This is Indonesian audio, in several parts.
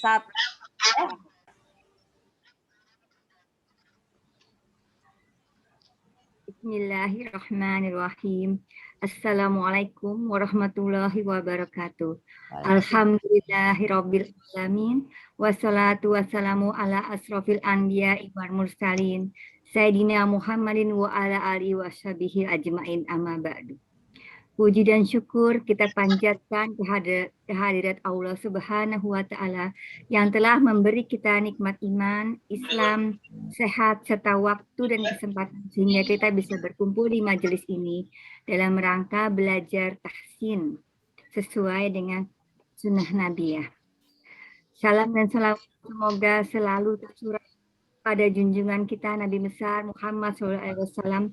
Sat. Bismillahirrahmanirrahim. Assalamualaikum warahmatullahi wabarakatuh. Alhamdulillahirabbil alamin. Wassalatu wassalamu ala asrofil anbiya'i wal mursalin. Sayyidina Muhammadin wa ala alihi washabihi ajmain amma ba'du. Puji dan syukur kita panjatkan kehadirat Allah Subhanahu wa Ta'ala yang telah memberi kita nikmat iman, Islam, sehat, serta waktu dan kesempatan sehingga kita bisa berkumpul di majelis ini dalam rangka belajar tahsin sesuai dengan sunnah Nabiyah. Salam dan salam semoga selalu tercurah pada junjungan kita Nabi besar Muhammad SAW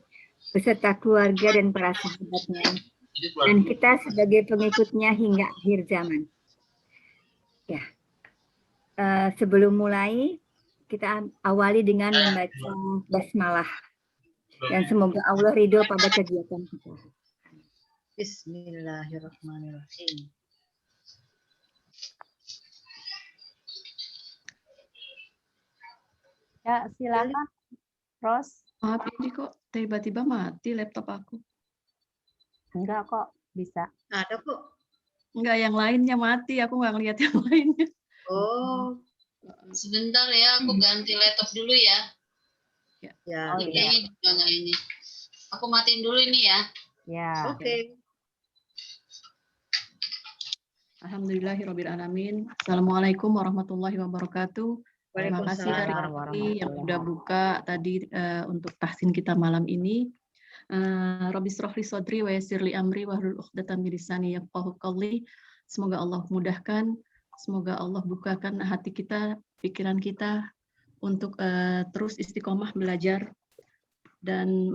beserta keluarga dan para sahabatnya. Dan kita sebagai pengikutnya hingga akhir zaman. Ya, sebelum mulai kita awali dengan membaca basmalah dan semoga Allah ridho pada kegiatan kita. Bismillahirrahmanirrahim. Ya, silakan, Ros. Maaf ini kok tiba-tiba mati laptop aku. Enggak kok, bisa. Ada kok. Enggak, yang lainnya mati. Aku nggak ngeliat yang lainnya. Oh, Sebentar ya, aku ganti laptop dulu ya. ya. Oh, Ini iya. juga nggak ini. Aku matiin dulu ini ya. Ya. Oke. Alhamdulillahirabbil alamin. Assalamualaikum warahmatullahi wabarakatuh. Terima kasih dari Waalaikumsalam yang sudah buka tadi untuk tahsin kita malam ini. Rabbi shrahli sodri wa yassirli amri wahlul 'uqdatam min lisani yafqahu qawli. Semoga Allah mudahkan, semoga Allah bukakan hati kita, pikiran kita untuk terus istiqomah belajar dan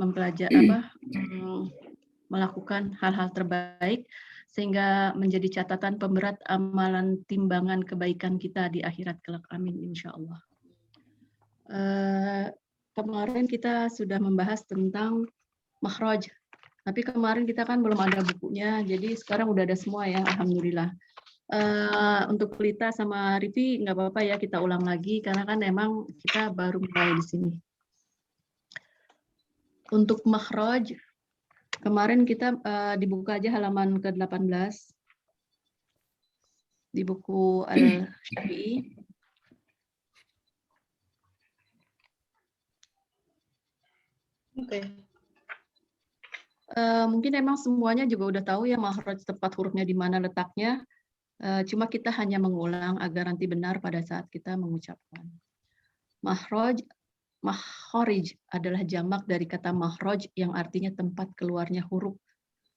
melakukan hal-hal terbaik sehingga menjadi catatan pemberat amalan timbangan kebaikan kita di akhirat kelak. Amin insyaallah. Kemarin kita sudah membahas tentang makhraj. Tapi kemarin kita kan belum ada bukunya, jadi sekarang udah ada semua ya, alhamdulillah. Untuk Pelita sama Rifi nggak apa-apa ya kita ulang lagi karena kan emang kita baru mulai di sini. Untuk makhraj kemarin kita dibuka aja halaman ke-18 di buku Al-Syafi'i. Oke. Mungkin emang semuanya juga udah tahu ya makhraj tepat hurufnya di mana letaknya. Cuma kita hanya mengulang agar nanti benar pada saat kita mengucapkan. Makhraj adalah jamak dari kata makhraj yang artinya tempat keluarnya huruf,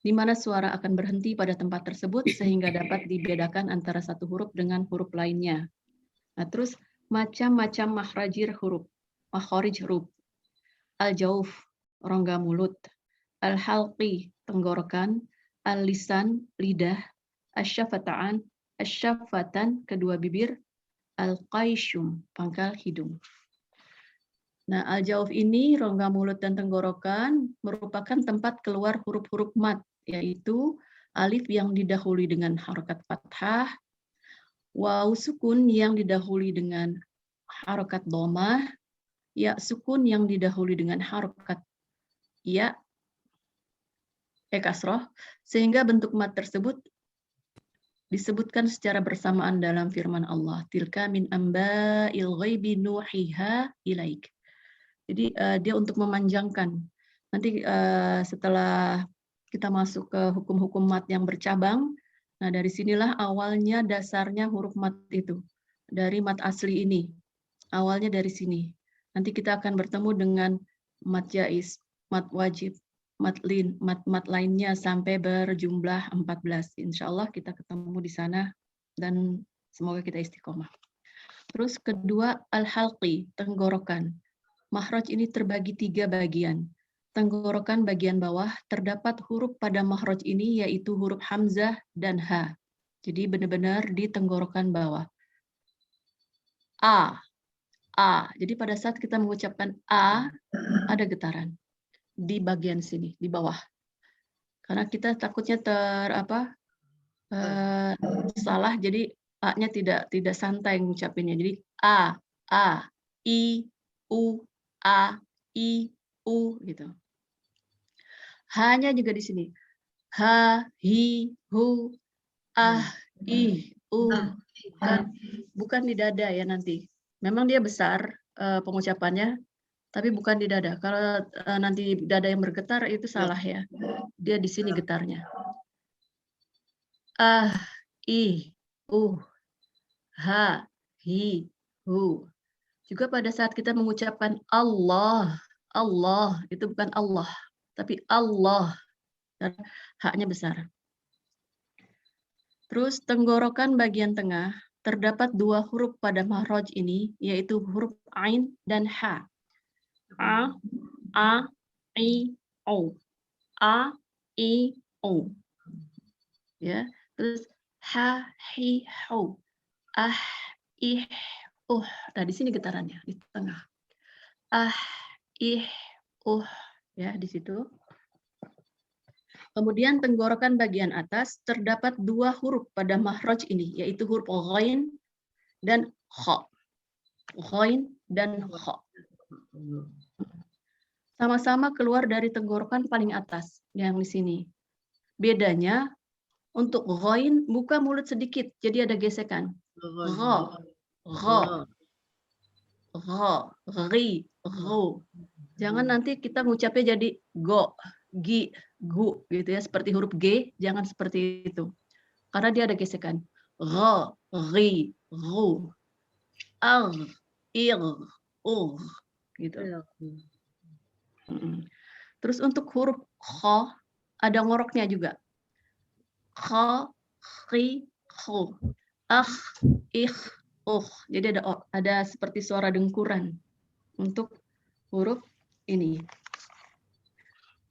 di mana suara akan berhenti pada tempat tersebut sehingga dapat dibedakan antara satu huruf dengan huruf lainnya. Nah, terus macam-macam makhrajir huruf, makhraj huruf, al-jauf, rongga mulut, al-halqi, tenggorokan, al-lisan, lidah, asy-syafata'an, asy-syafatan, kedua bibir, al-qaishum, pangkal hidung. Nah, al-jauf ini, rongga mulut dan tenggorokan, merupakan tempat keluar huruf-huruf mad, yaitu alif yang didahului dengan harokat fathah, waw sukun yang didahului dengan harokat dhammah, ya sukun yang didahului dengan harokat ya kasroh, sehingga bentuk mad tersebut disebutkan secara bersamaan dalam firman Allah, tilka min amba'il ghaibi nuhiha ilaik. Jadi dia untuk memanjangkan. Nanti setelah kita masuk ke hukum-hukum mad yang bercabang, nah dari sinilah awalnya dasarnya huruf mad itu. Dari mad asli ini, awalnya dari sini. Nanti kita akan bertemu dengan mad jaiz, mad wajib, mad lin, mad lainnya sampai berjumlah 14. Insya Allah kita ketemu di sana dan semoga kita istiqomah. Terus kedua, al-halqi, tenggorokan. Makhraj ini terbagi 3 bagian. Tenggorokan bagian bawah terdapat huruf pada makhraj ini yaitu huruf hamzah dan ha. Jadi benar-benar di tenggorokan bawah. A. Jadi pada saat kita mengucapkan A ada getaran di bagian sini di bawah. Karena kita takutnya salah jadi A-nya tidak santai ngucapinnya. Jadi A, I, U, A, I, U gitu. H-nya juga di sini. H, hi, hu, ah, ih, bukan di dada ya nanti. Memang dia besar pengucapannya, tapi bukan di dada. Kalau nanti dada yang bergetar itu salah ya. Dia di sini getarnya. Ah, ih, ha, hi, hu. Juga pada saat kita mengucapkan Allah, Allah itu bukan Allah, tapi Allah. Dan haknya besar. Terus tenggorokan bagian tengah terdapat 2 huruf pada mahraj ini, yaitu huruf ain dan ha. A, I, O. A, I, O. Ya, terus ha, hi, ho. Ah, ih, Nah, di sini getarannya di tengah. Ah, ih, ya di situ. Kemudian tenggorokan bagian atas terdapat 2 huruf pada mahraj ini, yaitu huruf ghain dan kha. Ghain dan kha. Sama-sama keluar dari tenggorokan paling atas, yang di sini. Bedanya, untuk ghain buka mulut sedikit, jadi ada gesekan. Gha, gha, gha, ghi, ghu. Jangan nanti kita ngucapnya jadi go, gi, gu gitu ya, seperti huruf G, jangan seperti itu. Karena dia ada gesekan. Gha, ghi, ghu, ar, ir, gitu. Terus untuk huruf kha ada ngoroknya juga. Kha, khi, khu, ikh, Jadi ada seperti suara dengkuran untuk huruf ini.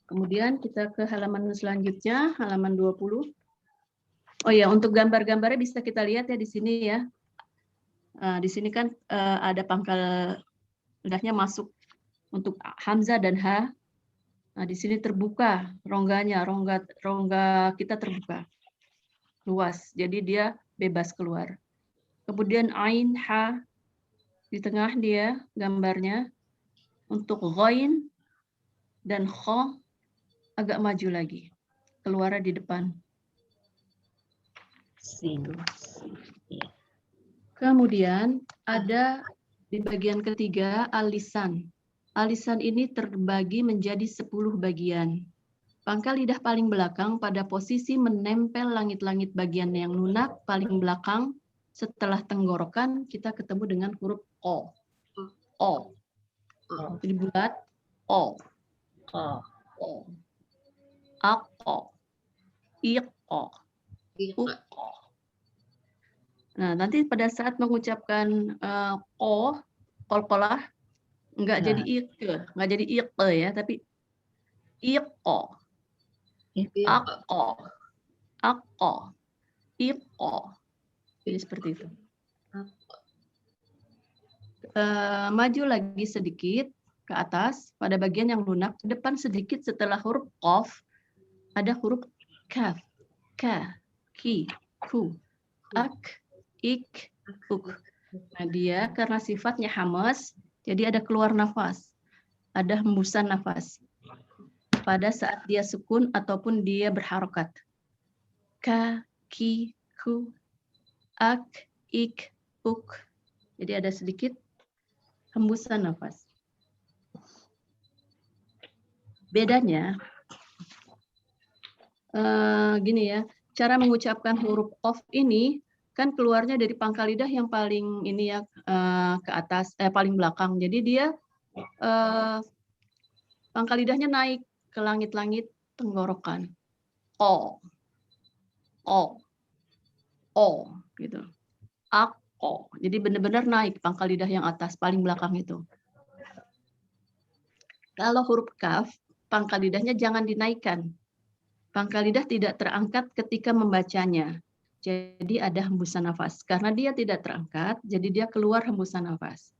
Kemudian kita ke halaman selanjutnya, halaman 20. Oh ya, untuk gambar-gambarnya bisa kita lihat ya di sini ya. Di sini kan ada pangkal lidahnya masuk untuk hamzah dan ha. Nah, di sini terbuka rongganya, rongga kita terbuka. Luas, jadi dia bebas keluar. Kemudian ain, ha, di tengah dia gambarnya. Untuk ghain dan kha agak maju lagi. Keluar di depan. Kemudian ada di bagian ketiga alisan. Alisan ini terbagi menjadi 10 bagian. Pangkal lidah paling belakang pada posisi menempel langit-langit bagian yang lunak paling belakang. Setelah tenggorokan kita ketemu dengan huruf O. O. Jadi bulat O. O. Ak-o. Ik-o. U-o. Nah, nanti pada saat mengucapkan O, qalqalah, nggak jadi ik-e, nggak jadi ik-e ya, tapi ik-o. Ak-o. Ak-o. Ik-o. Jadi seperti itu. Maju lagi sedikit ke atas, pada bagian yang lunak, ke depan sedikit setelah huruf qaf, ada huruf kaf, ka, ki, ku, ak, ik, uk. Nah, dia karena sifatnya hamas, jadi ada keluar nafas, ada hembusan nafas pada saat dia sukun ataupun dia berharokat. Ka, ki, ku, ak, ik, uk. Jadi ada sedikit hembusan nafas. Bedanya, gini ya, cara mengucapkan huruf qaf ini kan keluarnya dari pangkal lidah yang paling ini ya ke atas, paling belakang. Jadi dia pangkal lidahnya naik ke langit-langit tenggorokan. O, gitu. Ak-o. Jadi benar-benar naik pangkal lidah yang atas, paling belakang itu. Kalau huruf kaf, pangkal lidahnya jangan dinaikkan. Pangkal lidah tidak terangkat ketika membacanya. Jadi ada hembusan nafas. Karena dia tidak terangkat, jadi dia keluar hembusan nafas.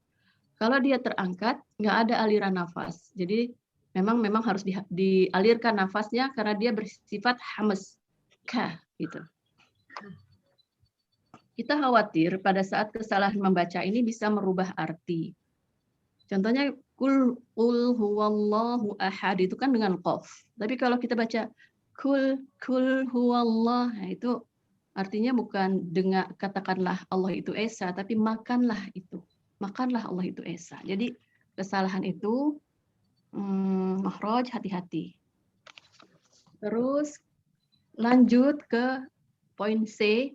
Kalau dia terangkat, nggak ada aliran nafas. Jadi memang harus dialirkan nafasnya karena dia bersifat hamas. Ka, gitu. kita khawatir pada saat kesalahan membaca ini bisa merubah arti. Contohnya kul huwallahu ahad itu kan dengan qaf. Tapi kalau kita baca kul huwallah, nah itu artinya bukan dengan katakanlah Allah itu esa, tapi makanlah itu. Makanlah Allah itu esa. Jadi kesalahan itu makhraj, hati-hati. Terus lanjut ke poin C,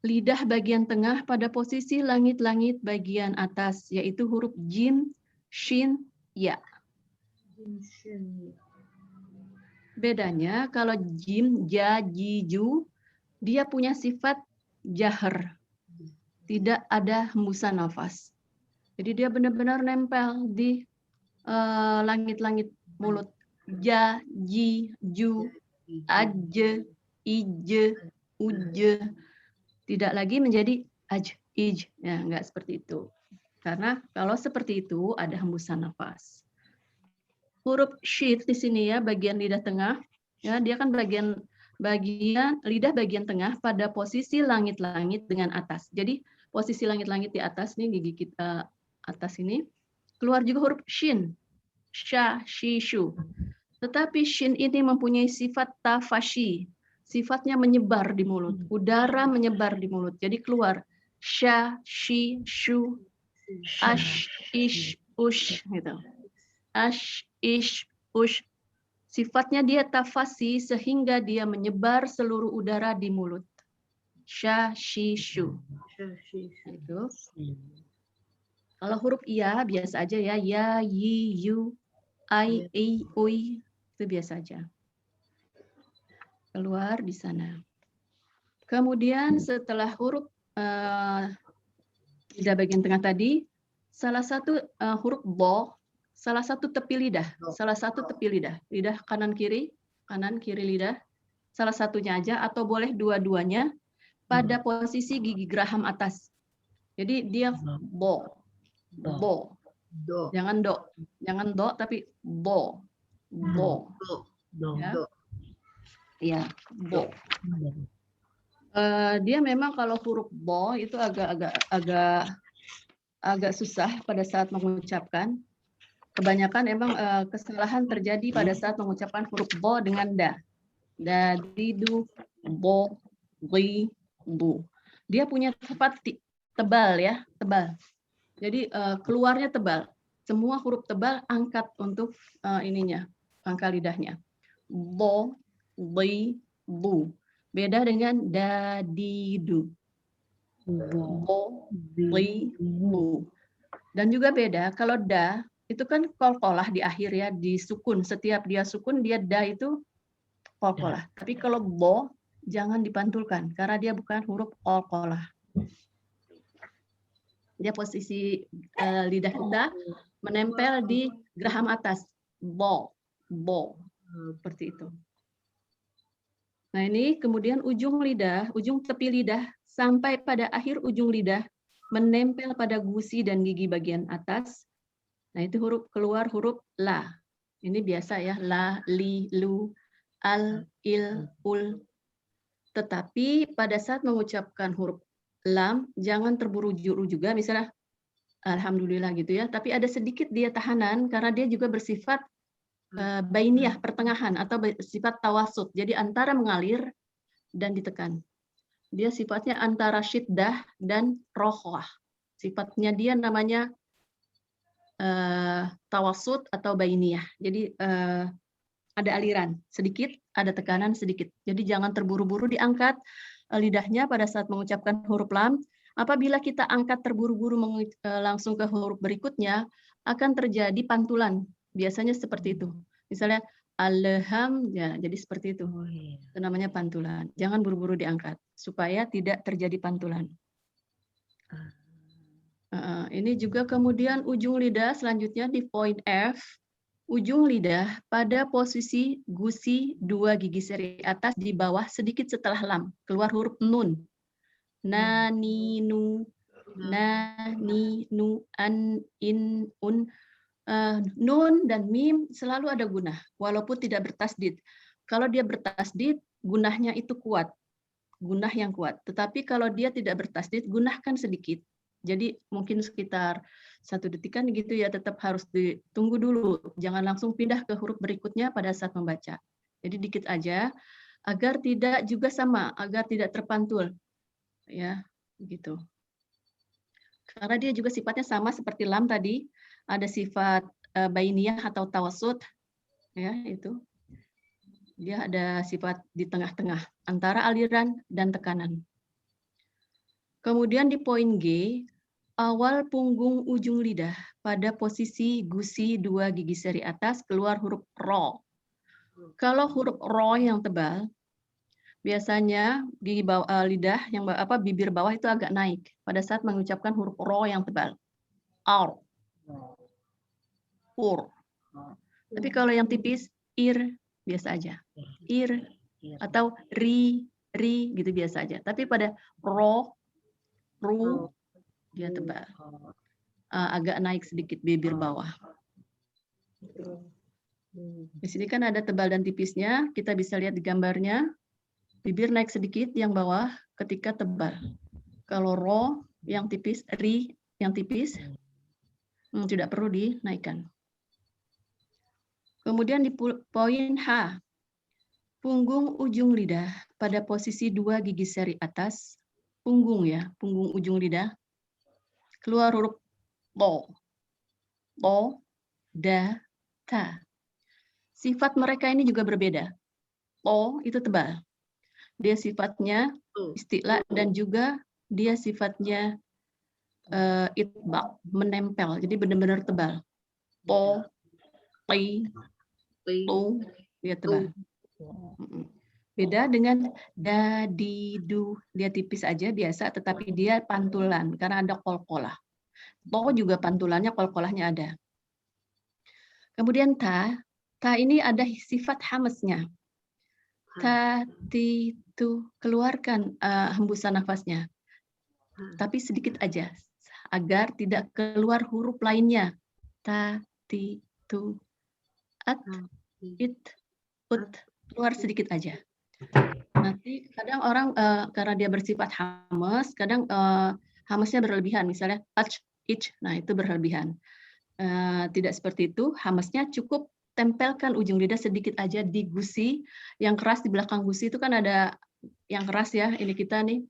lidah bagian tengah pada posisi langit-langit bagian atas, yaitu huruf jim, shin, ya. Bedanya kalau jim, ja, ji, ju, dia punya sifat jahar. Tidak ada hembusan nafas. Jadi dia benar-benar nempel di langit-langit mulut. Ja, ji, ju, aj, ije, uje. Tidak lagi menjadi aj, ij. Ya, enggak seperti itu. Karena kalau seperti itu ada hembusan nafas. Huruf shin di sini ya, bagian lidah tengah, ya dia kan bagian lidah bagian tengah pada posisi langit-langit dengan atas. Jadi posisi langit-langit di atas nih, gigi kita atas ini, keluar juga huruf shin, sha, shi, shu. Tetapi shin ini mempunyai sifat tafashi, sifatnya menyebar di mulut, udara menyebar di mulut. Jadi keluar sha, shi, shu, ash, ish, ush, gitu. Ash, ish, ush. Sifatnya dia tafasi sehingga dia menyebar seluruh udara di mulut. Sha, shi, shu. Itu. Kalau huruf iya biasa aja ya, ya, yi, yu, ai, i, ui, itu biasa aja. Keluar di sana. Kemudian setelah huruf lidah bagian tengah tadi, salah satu huruf bo, salah satu tepi lidah, lidah kanan kiri lidah, salah satunya aja atau boleh dua-duanya pada posisi gigi geraham atas. Jadi dia bo, jangan do tapi bo, ya. Iya, bo. Dia memang kalau huruf bo itu agak susah pada saat mengucapkan. Kebanyakan emang kesalahan terjadi pada saat mengucapkan huruf bo dengan da. Da, di, du, bo, ri, bu. Dia punya sifat tebal ya, tebal. Jadi keluarnya tebal. Semua huruf tebal angkat untuk ininya, pangkal lidahnya. Bo, ri, bu. Beda dengan da, di, du. Bo, ri, bu. Dan juga beda kalau da itu kan qalqalah di akhir ya, di sukun. Setiap dia sukun, dia da itu qalqalah. Tapi kalau bo, jangan dipantulkan, karena dia bukan huruf qalqalah. Dia posisi lidah kita menempel di geraham atas. Bo, seperti itu. Nah ini kemudian ujung tepi lidah, sampai pada akhir ujung lidah, menempel pada gusi dan gigi bagian atas. Nah itu keluar huruf la. Ini biasa ya, la, li, lu, al, il, ul. Tetapi pada saat mengucapkan huruf lam, jangan terburu-buru juga, misalnya alhamdulillah gitu ya, tapi ada sedikit dia tahanan karena dia juga bersifat bainiyah, pertengahan, atau bersifat tawasud. Jadi antara mengalir dan ditekan. Dia sifatnya antara syiddah dan rohwah. Sifatnya dia namanya tawasud atau bainiyah. Jadi ada aliran sedikit, ada tekanan sedikit. Jadi jangan terburu-buru diangkat lidahnya pada saat mengucapkan huruf lam. Apabila kita angkat terburu-buru langsung ke huruf berikutnya, akan terjadi pantulan. Biasanya seperti itu. Misalnya alham, ya jadi seperti itu. Itu namanya pantulan. Jangan buru-buru diangkat supaya tidak terjadi pantulan. Ini juga kemudian ujung lidah selanjutnya di poin F. Ujung lidah pada posisi gusi dua gigi seri atas di bawah sedikit setelah lam. Keluar huruf nun. Na, ni, nu, na, ni, nu, an, in, un. Nun dan mim selalu ada gunah, walaupun tidak bertasdid. Kalau dia bertasdid, gunahnya itu kuat. gunah yang kuat. Tetapi kalau dia tidak bertasdid, gunahkan sedikit. Jadi mungkin sekitar 1 detikan gitu ya, tetap harus ditunggu dulu. Jangan langsung pindah ke huruf berikutnya pada saat membaca. Jadi dikit aja, agar tidak juga sama, agar tidak terpantul. Ya, gitu. Karena dia juga sifatnya sama seperti lam tadi, ada sifat bainiyah atau tawassut, ya itu. Dia ada sifat di tengah-tengah antara aliran dan tekanan. Kemudian di poin G, awal punggung ujung lidah pada posisi gusi 2 gigi seri atas keluar huruf ro. Kalau huruf ro yang tebal, biasanya gigi bawah, lidah yang bibir bawah itu agak naik pada saat mengucapkan huruf ro yang tebal. Ar, ur. Tapi kalau yang tipis, ir, biasa aja. Ir atau ri gitu biasa aja. Tapi pada ro, ru, dia tebal. Agak naik sedikit bibir bawah. Di sini kan ada tebal dan tipisnya. Kita bisa lihat di gambarnya. Bibir naik sedikit yang bawah ketika tebal. Kalau ro yang tipis, ri yang tipis, tidak perlu dinaikkan. Kemudian di poin H, punggung ujung lidah pada posisi 2 gigi seri atas, punggung ya, punggung ujung lidah, keluar huruf to, da, ta. Sifat mereka ini juga berbeda. To itu tebal. Dia sifatnya isti'la dan juga dia sifatnya itbaq, menempel. Jadi benar-benar tebal. To, ti, tu, dia tebal. Beda dengan da, di, du, dia tipis aja biasa, tetapi dia pantulan karena ada qalqalah. To juga pantulannya, qalqalahnya ada. Kemudian ta ini ada sifat hamesnya. Ta, ti, tu, keluarkan hembusan nafasnya. Tapi sedikit aja, agar tidak keluar huruf lainnya. Ta, ti, tu, at, it, ut, keluar sedikit aja. Nanti kadang orang karena dia bersifat hames, kadang hamesnya berlebihan, misalnya ach, ich, nah itu berlebihan. Tidak seperti itu, hamesnya cukup tempelkan ujung lidah sedikit aja di gusi yang keras. Di belakang gusi itu kan ada yang keras ya, ini kita nih,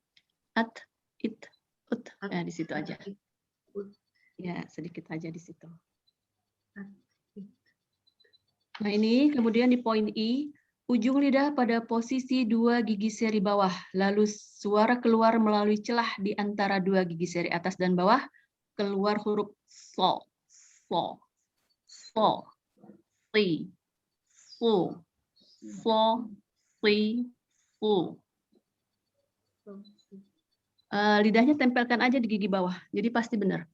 at, it, ut, di situ aja. Ya, sedikit aja di situ. Nah ini kemudian di poin I, ujung lidah pada posisi 2 gigi seri bawah, lalu suara keluar melalui celah di antara 2 gigi seri atas dan bawah, keluar huruf so, so, so, si, su, so, si, su. Lidahnya tempelkan aja di gigi bawah, jadi pasti benar.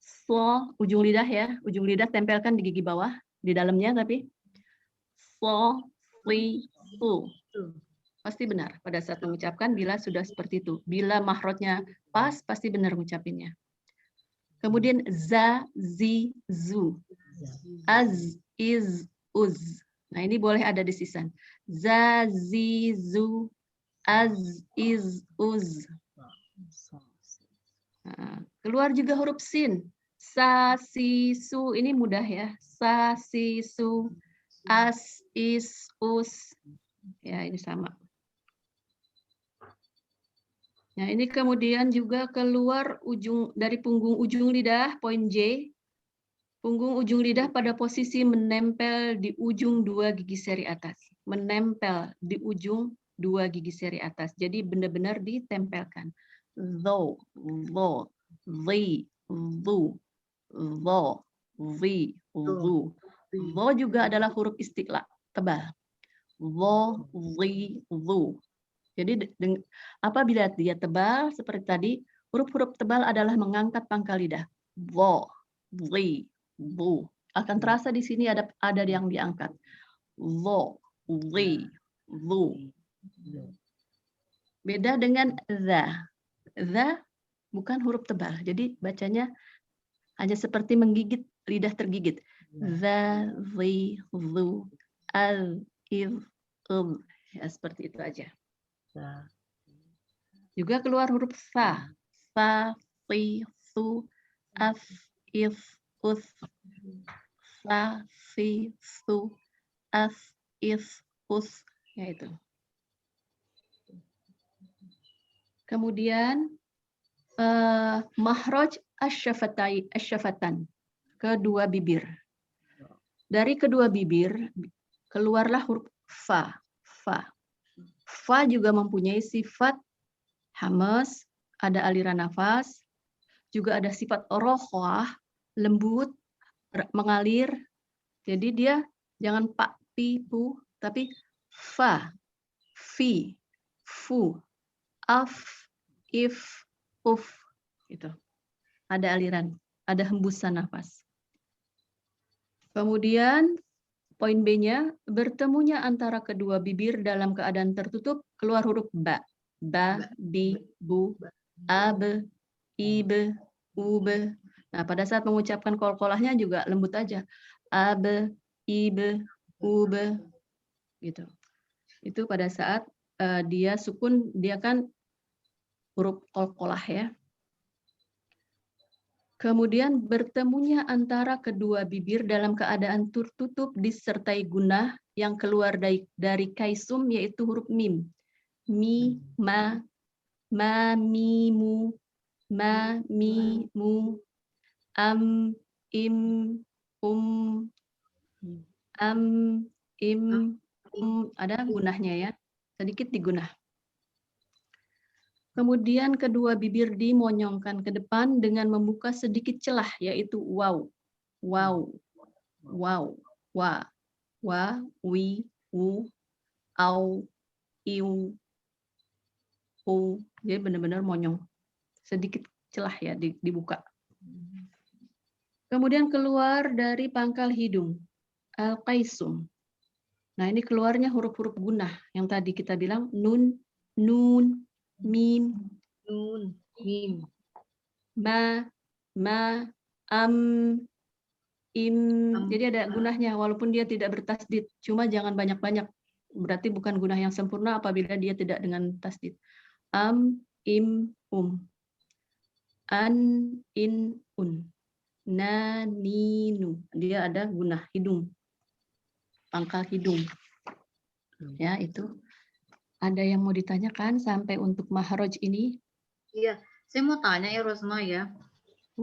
So, ujung lidah ya, ujung lidah tempelkan di gigi bawah, di dalamnya tapi. So, si, su. Pasti benar pada saat mengucapkan bila sudah seperti itu. Bila mahrotnya pas, pasti benar mengucapinnya. Kemudian za, zi, zu. Az, iz, uz. Nah ini boleh ada desisan. Za, zi, zu, az, iz, uz. Nah, keluar juga huruf sin. Sa, si, su. Ini mudah ya. Sa, si, su. As, is, us. Ya, ini sama. Nah, ini kemudian juga keluar dari punggung ujung lidah, poin J. Punggung ujung lidah pada posisi menempel di ujung 2 gigi seri atas. Menempel di ujung 2 gigi seri atas. Jadi benar-benar ditempelkan. Tho, lo, li, lu, lo, vi, lu. Lo juga adalah huruf istiqla, tebal. Lo, li, lu. Jadi apabila dia tebal seperti tadi, huruf-huruf tebal adalah mengangkat pangkal lidah. Lo, li, lu. Akan terasa di sini ada yang diangkat. Lo, li, lu. Beda dengan za. Za bukan huruf tebal. Jadi bacanya hanya seperti menggigit, lidah tergigit. Za, li, lu, al, il, ya seperti itu aja. Juga keluar huruf sa. Sa, si, su, as, is, us. Sa, si, su, as, is, us. Ya itu. Kemudian mahraj asyafatan, kedua bibir. Dari kedua bibir keluarlah huruf fa. Fa. Fa juga mempunyai sifat hamas, ada aliran nafas, juga ada sifat rokhwah, lembut, mengalir. Jadi dia jangan pak, pi, pu, tapi fa, fi, fu, af, if, uf, gitu. Ada aliran, ada hembusan nafas. Kemudian poin B-nya, bertemunya antara kedua bibir dalam keadaan tertutup, keluar huruf ba. Ba, bi, bu, ab, ib, ub. Nah, pada saat mengucapkan qalqalahnya juga lembut aja. Ab, ib, ub, gitu. Itu pada saat dia sukun, dia kan huruf qalqalah ya. Kemudian bertemunya antara kedua bibir dalam keadaan tertutup disertai gunah yang keluar dari kaisum yaitu huruf mim. Mi, ma, mi, mu, ma, mi, mu, am, im, am, im, ada gunahnya ya, sedikit digunah. Kemudian kedua bibir dimonyongkan ke depan dengan membuka sedikit celah, yaitu waw, waw, waw, wa, wi, wu, au, iu, u. Jadi benar-benar monyong. Sedikit celah ya dibuka. Kemudian keluar dari pangkal hidung, al-qaisum. Nah ini keluarnya huruf-huruf gunah yang tadi kita bilang nun, mim, Nun, mim, ma, am, im. Jadi ada gunahnya walaupun dia tidak bertasdid. Cuma jangan banyak-banyak. Berarti bukan gunah yang sempurna apabila dia tidak dengan tasdid. Am, im, an, in, un. Na, ni, nu. Dia ada gunah hidung. Pangkal hidung. Ya, itu. Ada yang mau ditanyakan sampai untuk mahraj ini? Iya, saya mau tanya ya Rosma ya.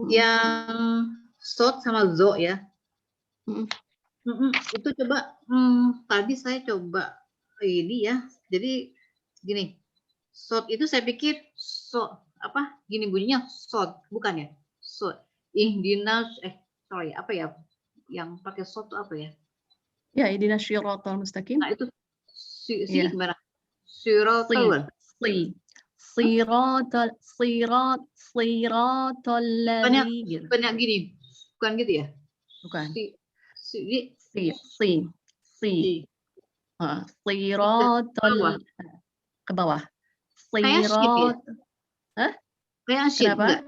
Yang sod sama zo ya. Itu coba tadi saya coba ini ya. Jadi gini. Sod itu saya pikir gini bunyinya sod, bukan ya? Sod. Sorry, apa ya? Yang pakai sod itu apa ya? Ya, ihdinas syiratal mustaqim. Nah, itu Ya. gimana? Siratal. Siratal ladzi gitu. Banyak gini. Bukan gitu ya? Bukan. Si. Siratal ke bawah. Kayak shin ya? Hah? Kayak shin Kenapa? enggak?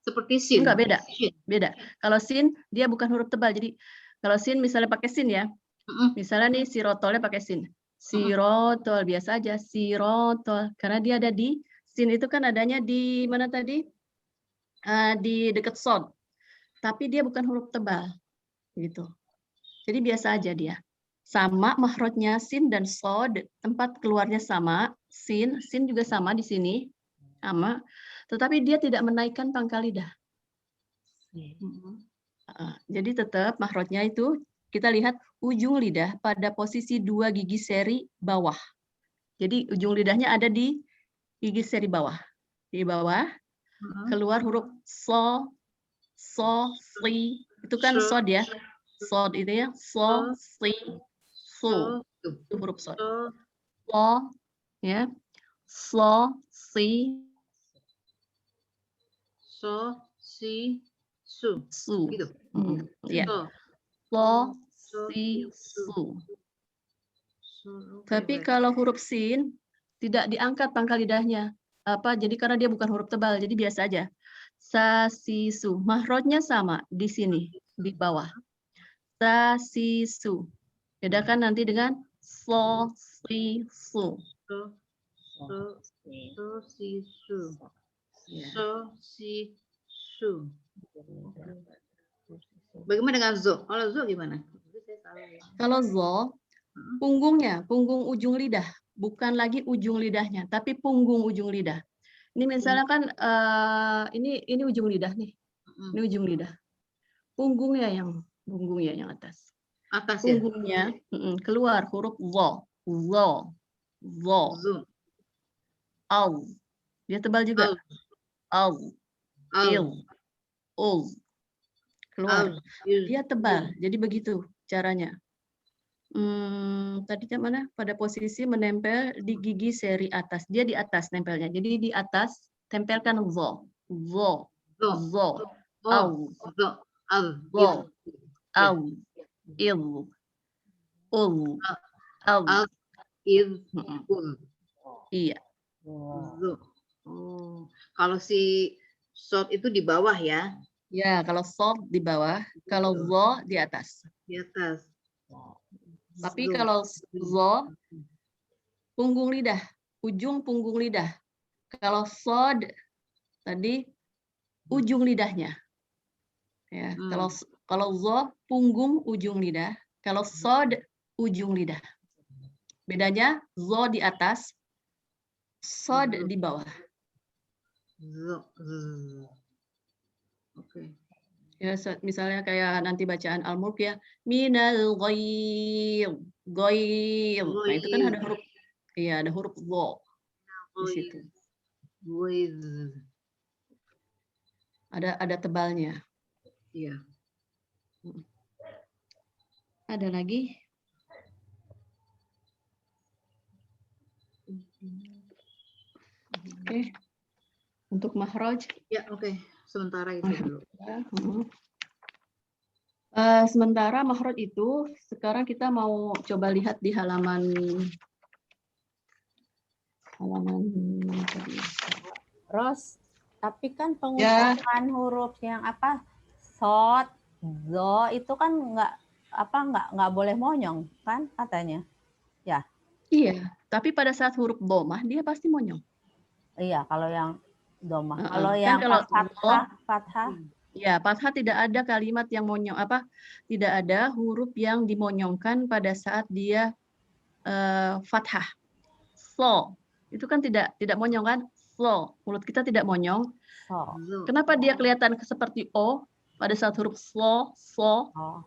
Seperti sin. Enggak, beda. Shin. Beda. Kalau sin dia bukan huruf tebal. Jadi kalau sin misalnya pakai sin ya. Misalnya nih sirotolnya pakai sin. Sirotol biasa aja, sirotol karena dia ada di sin itu kan adanya di mana tadi? Di dekat sod. Tapi dia bukan huruf tebal gitu. Jadi biasa aja dia. Sama mahrajnya sin dan sod, tempat keluarnya sama, sin juga sama di sini. Sama, tetapi dia tidak menaikkan pangkal lidah. Jadi tetap mahrajnya itu kita lihat ujung lidah pada posisi 2 gigi seri bawah. Jadi ujung lidahnya ada di gigi seri bawah. Di bawah keluar huruf so, si. Itu kan sod ya. Sod itu ya. So, si, su. Itu huruf sod. So, ya. So, si. So, si, su. Su. Gitu. Ya. So, si, su. Tapi kalau huruf sin tidak diangkat pangkal lidahnya. Jadi karena dia bukan huruf tebal, jadi biasa aja. Sa, si, su. Mahrajnya sama di sini, di bawah. Sa, si, su. Bedakan nanti dengan so, si, su. Sosisu. Ya. Sosisu. Bagaimana dengan zo? Kalau zo gimana? Kalau zo, punggungnya, punggung ujung lidah, bukan lagi ujung lidahnya, tapi punggung ujung lidah. Ini misalnya kan ini ujung lidah nih, ini ujung lidah. Punggungnya yang atas. Atas ya? Punggungnya keluar huruf zo, zo, zo, Zo. au. Dia tebal juga. Au, il, ul. Keluar. Dia tebal. Jadi begitu caranya. Tadi mana? Pada posisi menempel di gigi seri atas. Dia di atas nempelnya. Jadi di atas tempelkan zo, zo, zo, au, Zo. Al. zo, au, il, ul, au. Al. Il. Ul. Iya. Zo. Oh. Kalau si short itu di bawah ya? Ya, kalau soft di bawah, kalau zo di atas. Di atas. Tapi Zo. kalau zo, punggung lidah, ujung punggung lidah. Kalau sod tadi ujung lidahnya. Ya, kalau zo punggung ujung lidah, kalau sod ujung lidah. Bedanya zo di atas, sod di bawah. Zo. Oke. Ya, misalnya kayak nanti bacaan Al-Mulk ya, minal ghair, ghair. Nah, itu kan ada huruf, iya ada huruf zo di situ. Ada tebalnya. Iya. Ada lagi? Oke. Untuk mahraj. Ya, oke. Sementara itu dulu. Sementara mahraj itu sekarang kita mau coba lihat di halaman tadi. Ros, tapi kan pengucapan huruf yang apa? Sod, zo itu kan nggak boleh monyong kan katanya. Ya. Iya, tapi pada saat huruf domah dia pasti monyong. Iya, kalau yang domah. Kalau yang fathah, fathah. Ya, fathah tidak ada kalimat yang monyong tidak ada huruf yang dimonyongkan pada saat dia fathah. So, itu kan tidak monyong kan? So, mulut kita tidak monyong. So. Kenapa dia kelihatan seperti o pada saat huruf so? Oh.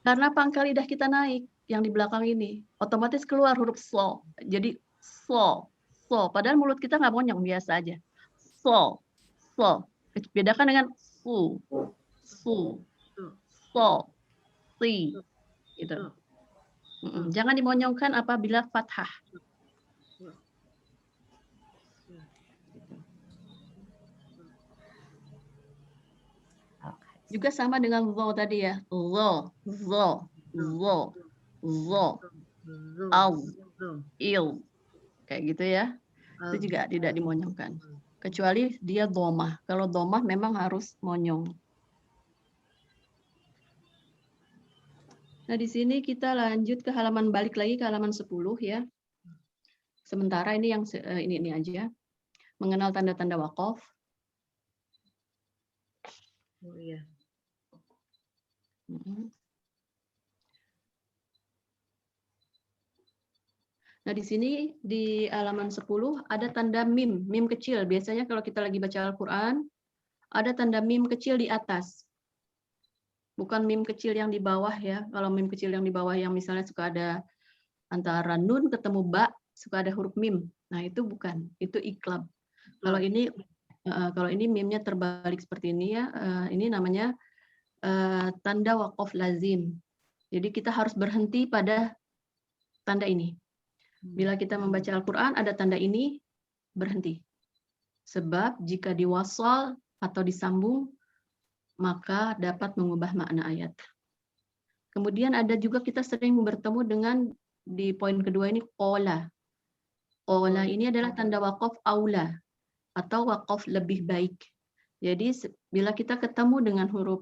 Karena pangkal lidah kita naik yang di belakang ini, otomatis keluar huruf so. Jadi so. Padahal mulut kita nggak monyong, biasa aja. So. Bedakan dengan su, so, si, gitu. Jangan dimonyongkan apabila fathah. Juga sama dengan zo tadi ya, zo, au, il, kayak gitu ya. Itu juga tidak dimonyongkan. Kecuali dia domah. Kalau domah memang harus monyong. Nah, di sini kita lanjut ke halaman, balik lagi ke halaman 10 ya. Sementara ini yang ini aja. Mengenal tanda-tanda waqaf. Oh iya. Nah, di sini di halaman 10 ada tanda mim kecil. Biasanya kalau kita lagi baca Al-Qur'an ada tanda mim kecil di atas. Bukan mim kecil yang di bawah ya. Kalau mim kecil yang di bawah yang misalnya suka ada antara nun ketemu ba, suka ada huruf mim. Nah, itu bukan, itu iklab. Kalau ini mimnya terbalik seperti ini ya. Ini namanya tanda waqaf lazim. Jadi kita harus berhenti pada tanda ini. Bila kita membaca Al-Quran, ada tanda ini, berhenti. Sebab jika diwasal atau disambung, maka dapat mengubah makna ayat. Kemudian ada juga kita sering bertemu dengan, di poin kedua ini, qola. Qola ini adalah tanda waqaf aula, atau waqaf lebih baik. Jadi bila kita ketemu dengan huruf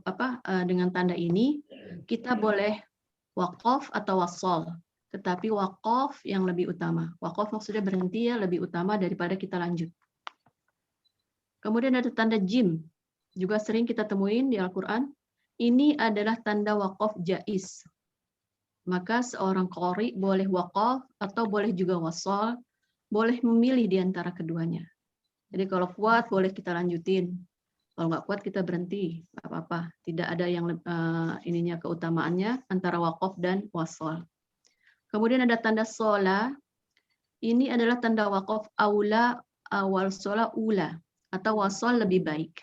dengan tanda ini, kita boleh waqaf atau wasal. tetapi waqaf yang lebih utama. Waqaf maksudnya berhenti ya, lebih utama daripada kita lanjut. Kemudian ada tanda jim, juga sering kita temuin di Al-Quran. Ini adalah tanda waqaf jaiz. Maka seorang qari boleh waqaf atau boleh juga wasal, boleh memilih di antara keduanya. Jadi kalau kuat boleh kita lanjutin. Kalau nggak kuat kita berhenti, nggak apa-apa. Tidak ada yang ininya keutamaannya antara waqaf dan wasal. Kemudian ada tanda sola. Ini adalah tanda waqaf aula awal sola ula atau wasal lebih baik.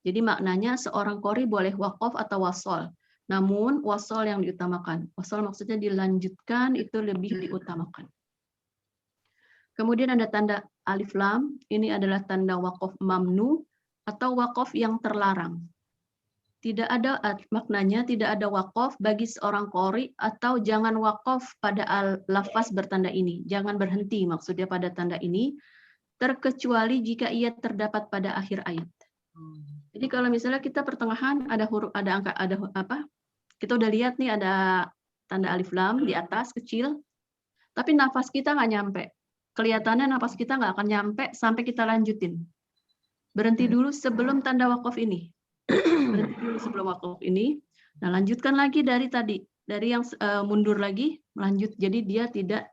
Jadi maknanya seorang qari boleh waqaf atau wasal. Namun wasal yang diutamakan. Wasal maksudnya dilanjutkan itu lebih diutamakan. Kemudian ada tanda alif lam. Ini adalah tanda waqaf mamnu atau waqaf yang terlarang. Tidak ada maknanya, tidak ada waqaf bagi seorang qari atau jangan waqaf pada lafaz bertanda ini. Jangan berhenti maksudnya pada tanda ini, terkecuali jika ia terdapat pada akhir ayat. Jadi kalau misalnya kita pertengahan ada huruf, ada angka, ada apa? Kita udah lihat nih ada tanda alif lam di atas kecil, tapi nafas kita nggak nyampe. Kelihatannya nafas kita nggak akan nyampe sampai kita lanjutin. Berhenti dulu sebelum tanda waqaf ini. Berhenti dulu sebelum waqaf ini. Nah, lanjutkan lagi dari tadi, dari yang mundur lagi, lanjut. Jadi dia tidak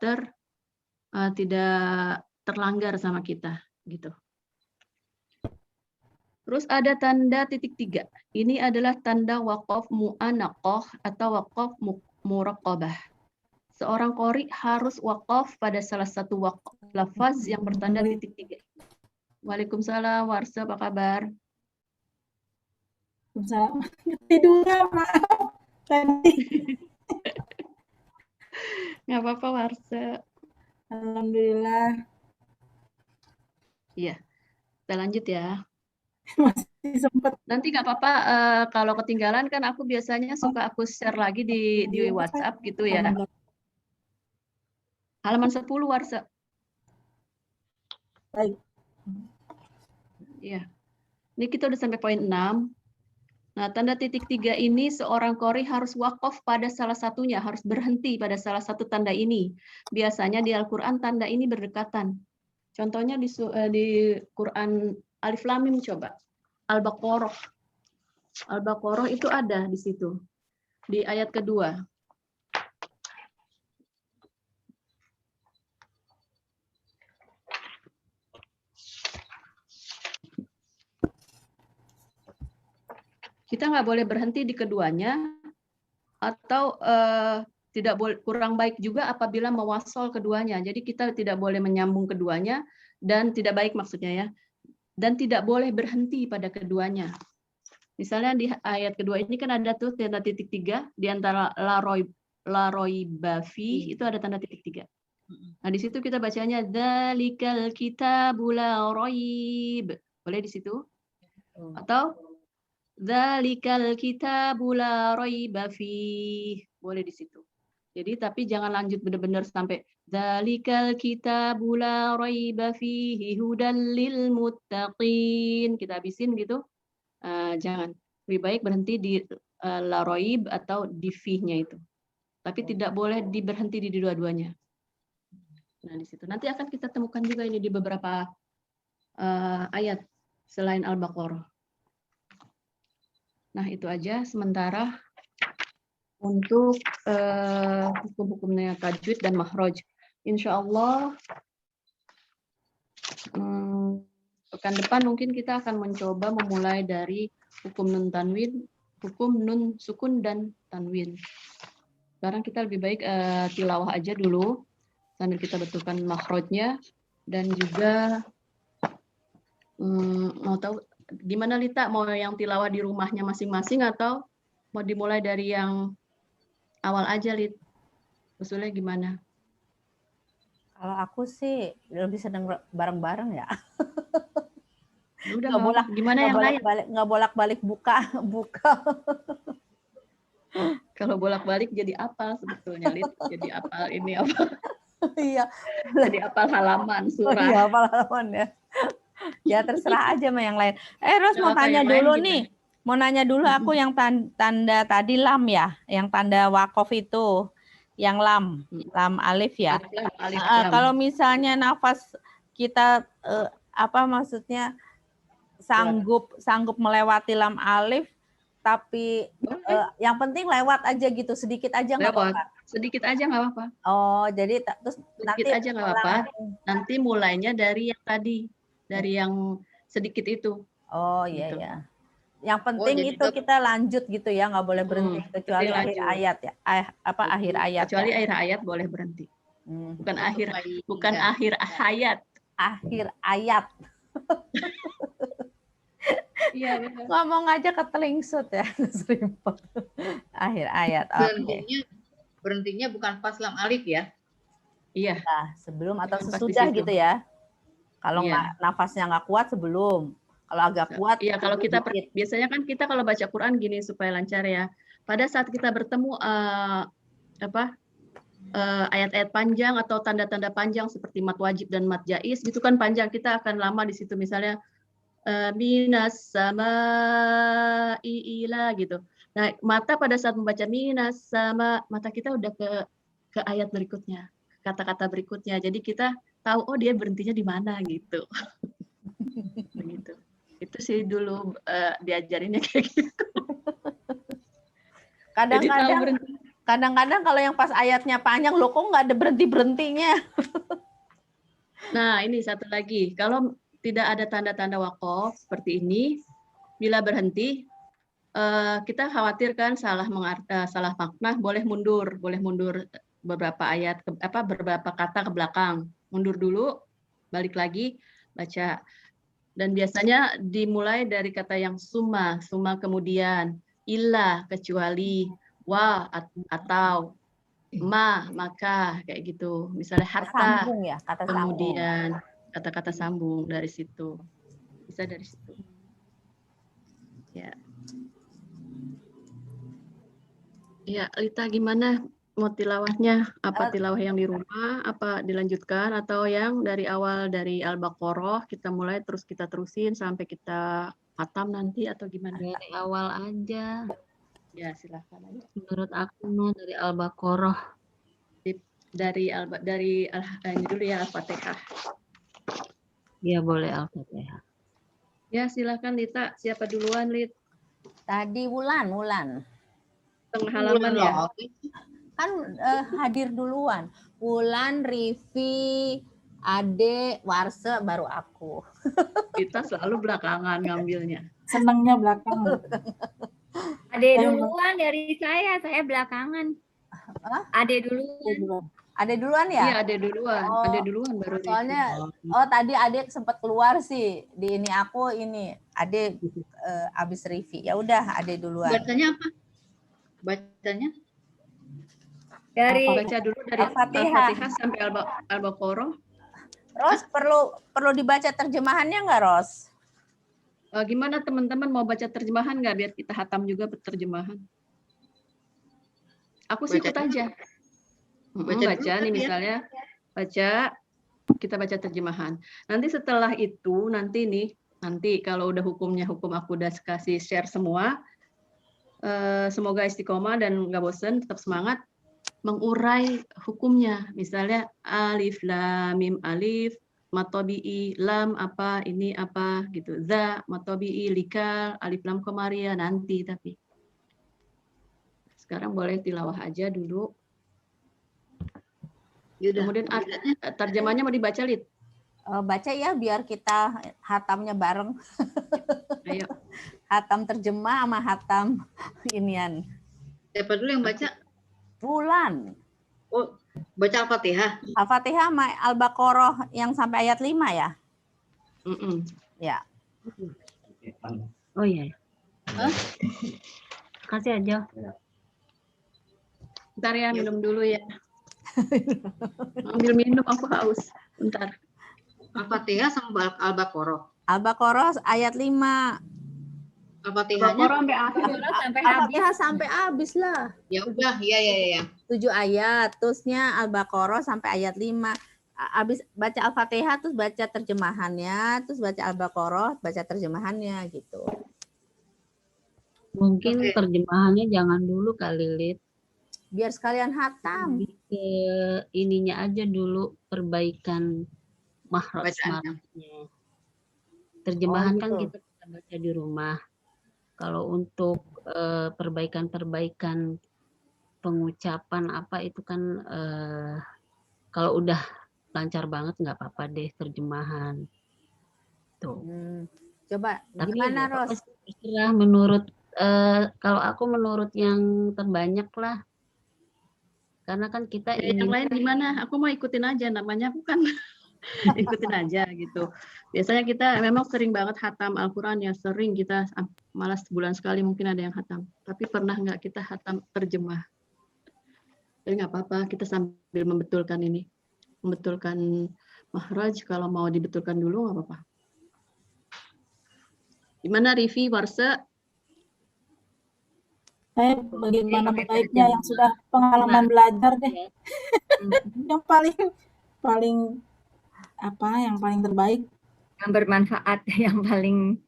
terlanggar sama kita, gitu. Terus ada tanda titik 3. Ini adalah tanda waqaf mu'anaqah atau waqaf muraqabah. Seorang qari harus waqaf pada salah satu lafaz yang bertanda titik 3. Waalaikumsalam, Warsa, apa kabar? Tiduran, maaf. Nggak apa-apa, Warsa. Alhamdulillah. Iya, kita lanjut ya. Masih sempat. Nanti nggak apa-apa, kalau ketinggalan kan aku biasanya suka aku share lagi di WhatsApp gitu ya. Halaman 10, Warsa. Baik. Iya. Ini kita udah sampai poin 6. Nah, tanda titik 3 ini seorang qari harus waqaf pada salah satunya, harus berhenti pada salah satu tanda ini. Biasanya di Al-Quran tanda ini berdekatan. Contohnya di Quran Alif Lam Mim coba. Al-Baqarah. Al-Baqarah itu ada di situ. Di ayat kedua. Kita nggak boleh berhenti di keduanya, atau tidak boleh, kurang baik juga apabila mewasol keduanya. Jadi kita tidak boleh menyambung keduanya, dan tidak baik maksudnya ya, dan tidak boleh berhenti pada keduanya. Misalnya di ayat kedua ini kan ada tuh tanda titik 3, di antara la roiba fi itu ada tanda titik 3. Nah di situ kita bacanya dzalikal kitabul la roib. Boleh di situ? Atau dzalikal kitabul la raiba fih. Boleh di situ. Jadi tapi jangan lanjut benar-benar sampai dzalikal kitabul la raiba fihi hudal lil muttaqin. Kita habisin gitu. Jangan. Lebih baik berhenti di la raib atau di fih-nya itu. Tapi tidak boleh berhenti di dua-duanya. Nah, di situ. Nanti akan kita temukan juga ini di beberapa ayat selain Al-Baqarah. Nah, itu aja sementara untuk hukum-hukumnya tajwid dan makhraj. Insya Allah pekan depan mungkin kita akan mencoba memulai dari hukum nun tanwin, hukum nun sukun dan tanwin. Sekarang kita lebih baik tilawah aja dulu sambil kita betulkan makhrajnya, dan juga mau tahu gimana Lita, mau yang tilawah di rumahnya masing-masing atau mau dimulai dari yang awal aja, Lit? Usulnya gimana? Kalau aku sih lebih senang bareng-bareng ya. Udah gimana yang lain? Nggak bolak-balik buka. Kalau bolak-balik jadi apal sebetulnya, Lit. Jadi apal ini apa? Iya. Jadi apal halaman surah. Iya, apal halaman ya. Ya terserah aja sama yang lain. Ros mau tanya dulu nih. Mau nanya dulu aku yang tanda tadi lam ya, yang tanda wakof itu. yang lam alif ya. Alif lam. Kalau misalnya nafas kita maksudnya sanggup melewati lam alif, tapi yang penting lewat aja gitu, sedikit aja nggak apa-apa. Sedikit aja nggak apa-apa. Oh, jadi terus Sedikit nanti aja nggak apa-apa. Nanti mulainya dari yang tadi, dari yang sedikit itu. Oh iya Gitu. ya. Yang penting jadi itu kita lanjut gitu ya, nggak boleh berhenti kecuali penting akhir lanjut. ayat ya. Akhir ayat. Kecuali ya. akhir ayat boleh berhenti. Bukan akhir Iya. akhir hayat. Akhir ayat. Iya benar. Ngomong aja ketelingsut ya. Serimpet. Akhir ayat. Oke. Berhentinya bukan pas lam alif ya. Iya. Nah, sebelum atau Pas di sesudah situ. gitu ya. Kalau Iya. nafasnya nggak kuat sebelum. Kalau agak kuat. Iya, kalau kita dikit. biasanya kan kita kalau baca Quran gini supaya lancar ya. Pada saat kita bertemu ayat-ayat panjang atau tanda-tanda panjang seperti mat wajib dan mat jaiz gitu kan panjang, kita akan lama di situ, misalnya minas sama ila gitu. Nah, mata pada saat membaca minas sama, mata kita udah ke ayat berikutnya, kata-kata berikutnya. Jadi kita tahu oh dia berhentinya di mana gitu. Begitu. Itu sih dulu diajarinnya kayak gitu. Kadang-kadang kalau yang pas ayatnya panjang, loh kok nggak ada berhenti-berhentinya. Nah, ini satu lagi. Kalau tidak ada tanda-tanda waqaf seperti ini, bila berhenti, kita khawatir kan salah makna, boleh mundur beberapa ayat, beberapa kata ke belakang. Mundur dulu, balik lagi, baca. Dan biasanya dimulai dari kata yang summa kemudian, illa kecuali, wa atau, ma maka, kayak gitu. Misalnya hatta, Sambung ya, kata kemudian kata-kata sambung dari situ. Bisa dari situ. Ya. Ya, Lita gimana mau tilawahnya? Apa tilawah yang di rumah? Apa dilanjutkan? Atau yang dari awal dari Al-Baqarah kita mulai terus kita terusin sampai kita khatam nanti atau gimana? Dari awal aja. Ya, silakan aja. Menurut aku mah dari Al-Baqarah. Dari ini dulu ya, Al-Fatihah. Ya boleh Al-Fatihah. Ya, silakan Lita. Siapa duluan, Lit? Tadi Wulan. Tengah halaman ya. Kan hadir duluan. Wulan, Rivi, Ade, Warse, baru aku. Kita selalu belakangan ngambilnya. Senangnya belakangan. Ade duluan dari saya belakangan. Ade duluan. Ade duluan ya? Iya, Ade duluan. Oh, Ade duluan baru Rivi. soalnya tadi Ade sempat keluar sih. Di ini aku ini Ade abis Rivi. Ya udah Ade duluan. Bacanya apa? Bacanya? Baca dulu dari Al-Fatihah sampai Al-Baqarah. Ros, perlu dibaca terjemahannya nggak, Ros? Gimana teman-teman mau baca terjemahan nggak biar kita hatam juga terjemahan? Aku sih ikut aja. Baca nih misalnya, kita baca terjemahan. Nanti setelah itu nanti kalau udah hukum aku udah kasih share semua. Semoga istiqomah dan nggak bosen, tetap semangat mengurai hukumnya. Misalnya alif lam mim alif, matobi'i lam apa ini apa gitu. Za matobi'i likal alif lam komaria nanti tapi. Sekarang boleh tilawah aja dulu. Yaudah. Kemudian terjemahnya mau dibaca, Lid? Baca ya biar kita hatamnya bareng. Ayo. Hatam terjemah sama hatam inian. Siapa dulu yang baca? Wulan. Oh, baca Al-Fatihah. Al-Fatihah sama Al-Baqarah yang sampai ayat 5 ya? Ya. Oh iya. Kasih aja. Bentar ya, minum dulu ya. Ambil minum, aku haus. Bentar. Al-Fatihah sama Al-Baqarah. Al-Baqarah ayat 5. Al-Fatihahnya sampai akhir. Al-Fatihah sampai habis lah. ya udah, iya. 7 ayat, terusnya Al-Baqarah sampai ayat 5. Habis baca Al-Fatihah terus baca terjemahannya, terus baca Al-Baqarah, baca terjemahannya gitu. Mungkin terjemahannya jangan dulu kali, Lid. biar sekalian hatam. Lebih ke ininya aja dulu, perbaikan makhraj Bacaannya. marahnya. Terjemahan kan gitu. kita baca di rumah. Kalau untuk perbaikan-perbaikan pengucapan apa itu kan kalau udah lancar banget nggak apa-apa deh terjemahan. Tuh. Coba Tapi gimana, nggak apa-apa Ros? sih, terserah menurut kalau aku menurut yang terbanyak lah. Karena kan kita Yang ingin lain gimana? Aku mau ikutin aja, namanya aku kan ikutin aja gitu. Biasanya kita memang sering banget hatam Al-Quran ya, sering kita malah sebulan sekali mungkin ada yang hatam. Tapi pernah nggak kita hatam terjemah? Tapi nggak apa-apa, kita sambil membetulkan ini. Membetulkan makhraj, kalau mau dibetulkan dulu nggak apa-apa. Gimana Rivi, Warsa? Saya bagaimana Pakai baiknya yang terjemah. sudah pengalaman belajar deh. ya. Yang paling apa? Yang paling terbaik, Yang bermanfaat, yang paling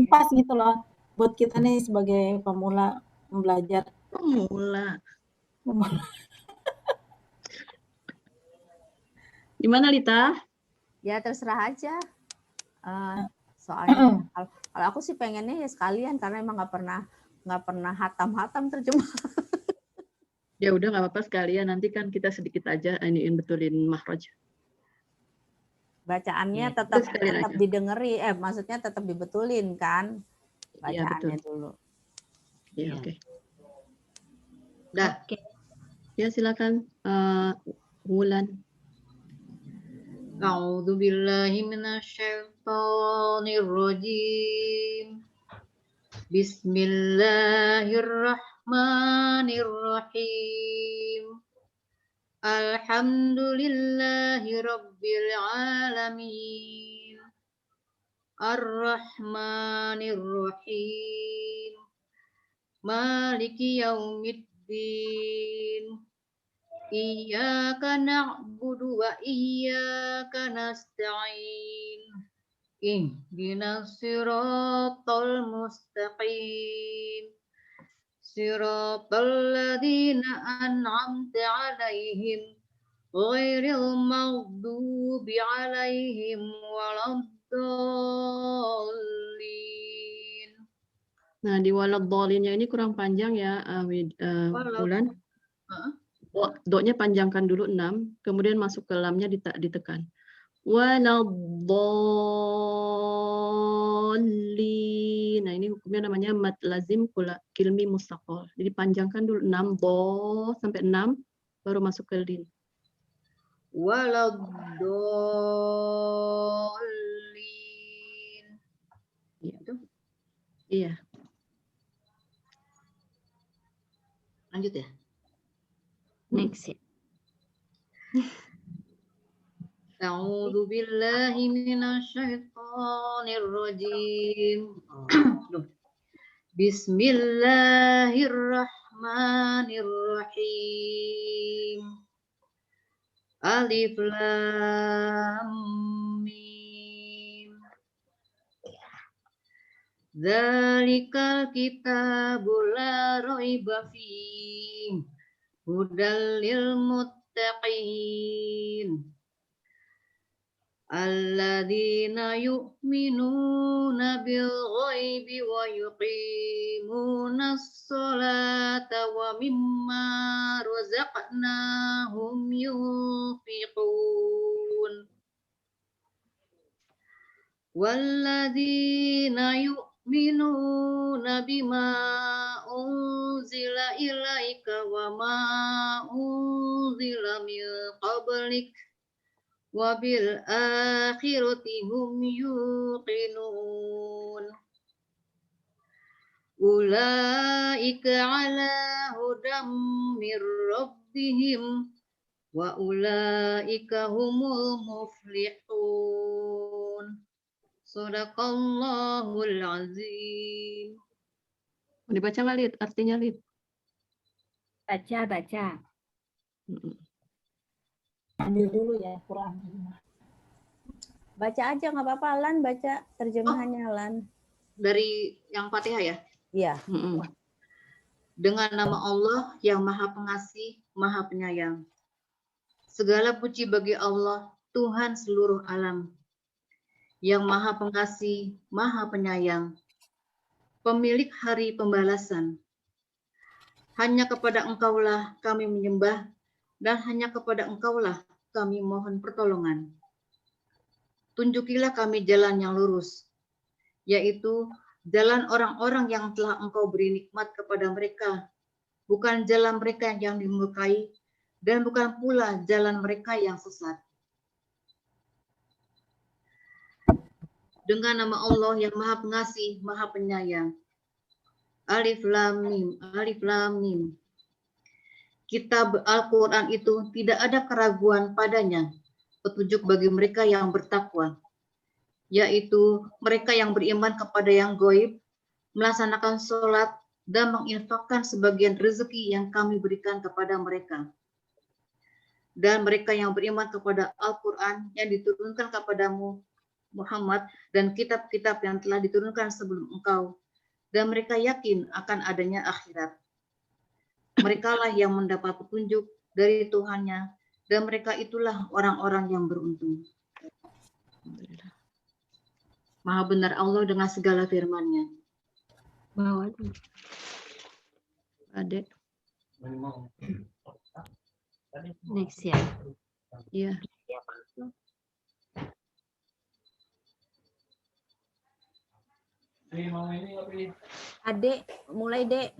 pas gitu loh buat kita nih sebagai pemula belajar. Pemula. Gimana Lita? Ya terserah aja. Soalnya kalau aku sih pengennya ya sekalian karena emang nggak pernah hatam terjemah. Ya udah nggak apa-apa sekalian, nanti kan kita sedikit aja iniin betulin makhraj. Bacaannya Iya. tetap Sekalian aja. didengeri, maksudnya tetap dibetulin kan Iya, betul. bacaannya dulu. Ya, Iya. oke. Dah. Oke. Ya silakan Wulan. A'udzu billahi minasyaitonir rajim. Bismillahirrahmanirrahim. Alhamdulillahi rabbil alamin. Ar-Rahmanir-Rahim. Maliki yaumiddin. Iyyaka na'budu wa iyyaka nasta'in. Ihdinas siratal mustaqim. Siratal ladzina an'amta 'alaihim ghairil maghdubi 'alaihim waladdallin. Nah, di waladdalinnya ini kurang panjang ya, Wulan. Do-nya panjangkan dulu 6, kemudian masuk ke lamnya ditekan. Waladdallin. Nah, ini hukumnya namanya mad lazim kilmi mustaqol. Jadi panjangkan dulu 6 do sampai 6 baru masuk ke lin. Waladdallin. Gitu. Iya. Lanjut ya. Next ya. A'udzu billahi minasyaitonir rajim. Bismillahirrahmanirrahim. Alif lam mim. Dzalikal kitabul la raiba fihi hudal lil muttaqin. Alladzina yu'minuna bil ghaibi wa yuqimunas sholata wa mimma razaqnahum yunfiqun. Walladzina yu'minuna bima unzila ilaika wa ma unzila min qablik wa bil akhirati hum yuqinun. Ulaika ala hudam mir rabbihim wa ulaika humul muflihun. Shadaqallahul azim. Mau dibaca nggak, Lid? Artinya, Lid? Baca. Ambil dulu ya Quran. Baca aja nggak apa-apa, Lan, baca terjemahannya, Lan. Dari yang Fatihah ya? Iya. Dengan nama Allah yang Maha Pengasih, Maha Penyayang. Segala puji bagi Allah, Tuhan seluruh alam, yang Maha Pengasih, Maha Penyayang, pemilik hari pembalasan. Hanya kepada Engkaulah kami menyembah, dan hanya kepada Engkaulah kami mohon pertolongan. Tunjukilah kami jalan yang lurus, yaitu jalan orang-orang yang telah Engkau beri nikmat kepada mereka, bukan jalan mereka yang dimurkai, dan bukan pula jalan mereka yang sesat. Dengan nama Allah yang Maha Pengasih, Maha Penyayang. Alif Lam Mim, Alif Lam Mim. Kitab Al-Quran itu tidak ada keraguan padanya, petunjuk bagi mereka yang bertakwa, yaitu mereka yang beriman kepada yang gaib, melaksanakan sholat, dan menginfakkan sebagian rezeki yang kami berikan kepada mereka. Dan mereka yang beriman kepada Al-Quran yang diturunkan kepadamu, Muhammad, dan kitab-kitab yang telah diturunkan sebelum engkau, dan mereka yakin akan adanya akhirat. Merekalah yang mendapat petunjuk dari Tuhannya, dan mereka itulah orang-orang yang beruntung. Maha benar Allah dengan segala firman-Nya. Bawa tuh. Adek. Next ya. Iya. Adek, mulai Dek.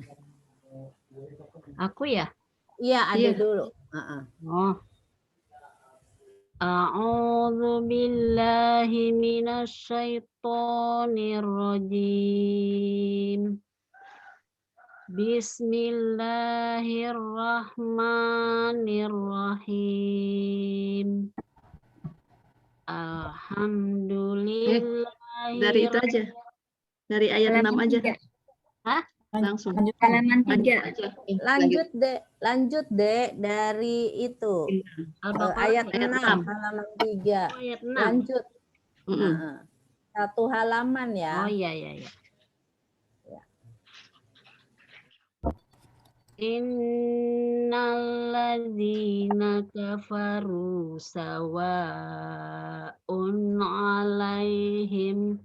Aku ya? Iya, Adek Iya. dulu. Oh. A'udzu billahi minasy syaithanir rajim. Bismillahirrahmanirrahim. Alhamdulillah. Dari itu aja. Dari ayat 6 aja. Hah? Langsung. Halaman 3. Lanjut Dek dari itu. Ayat 6, halaman 3. Ayat 6. Lanjut. Satu halaman ya. Oh iya. Innalladzina kafaru sawa'un 'alaihim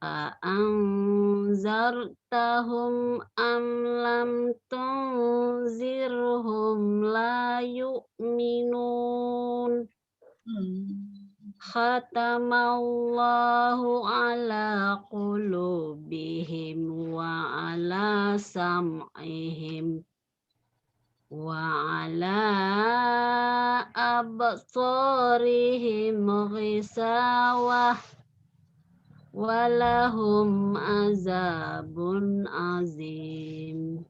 a'anzartahum am lam tunzirhum la yu'minun. Khatamallahu ala qulubihim wa ala sam'ihim wa ala absarihim ghisawah walahum azabun azim.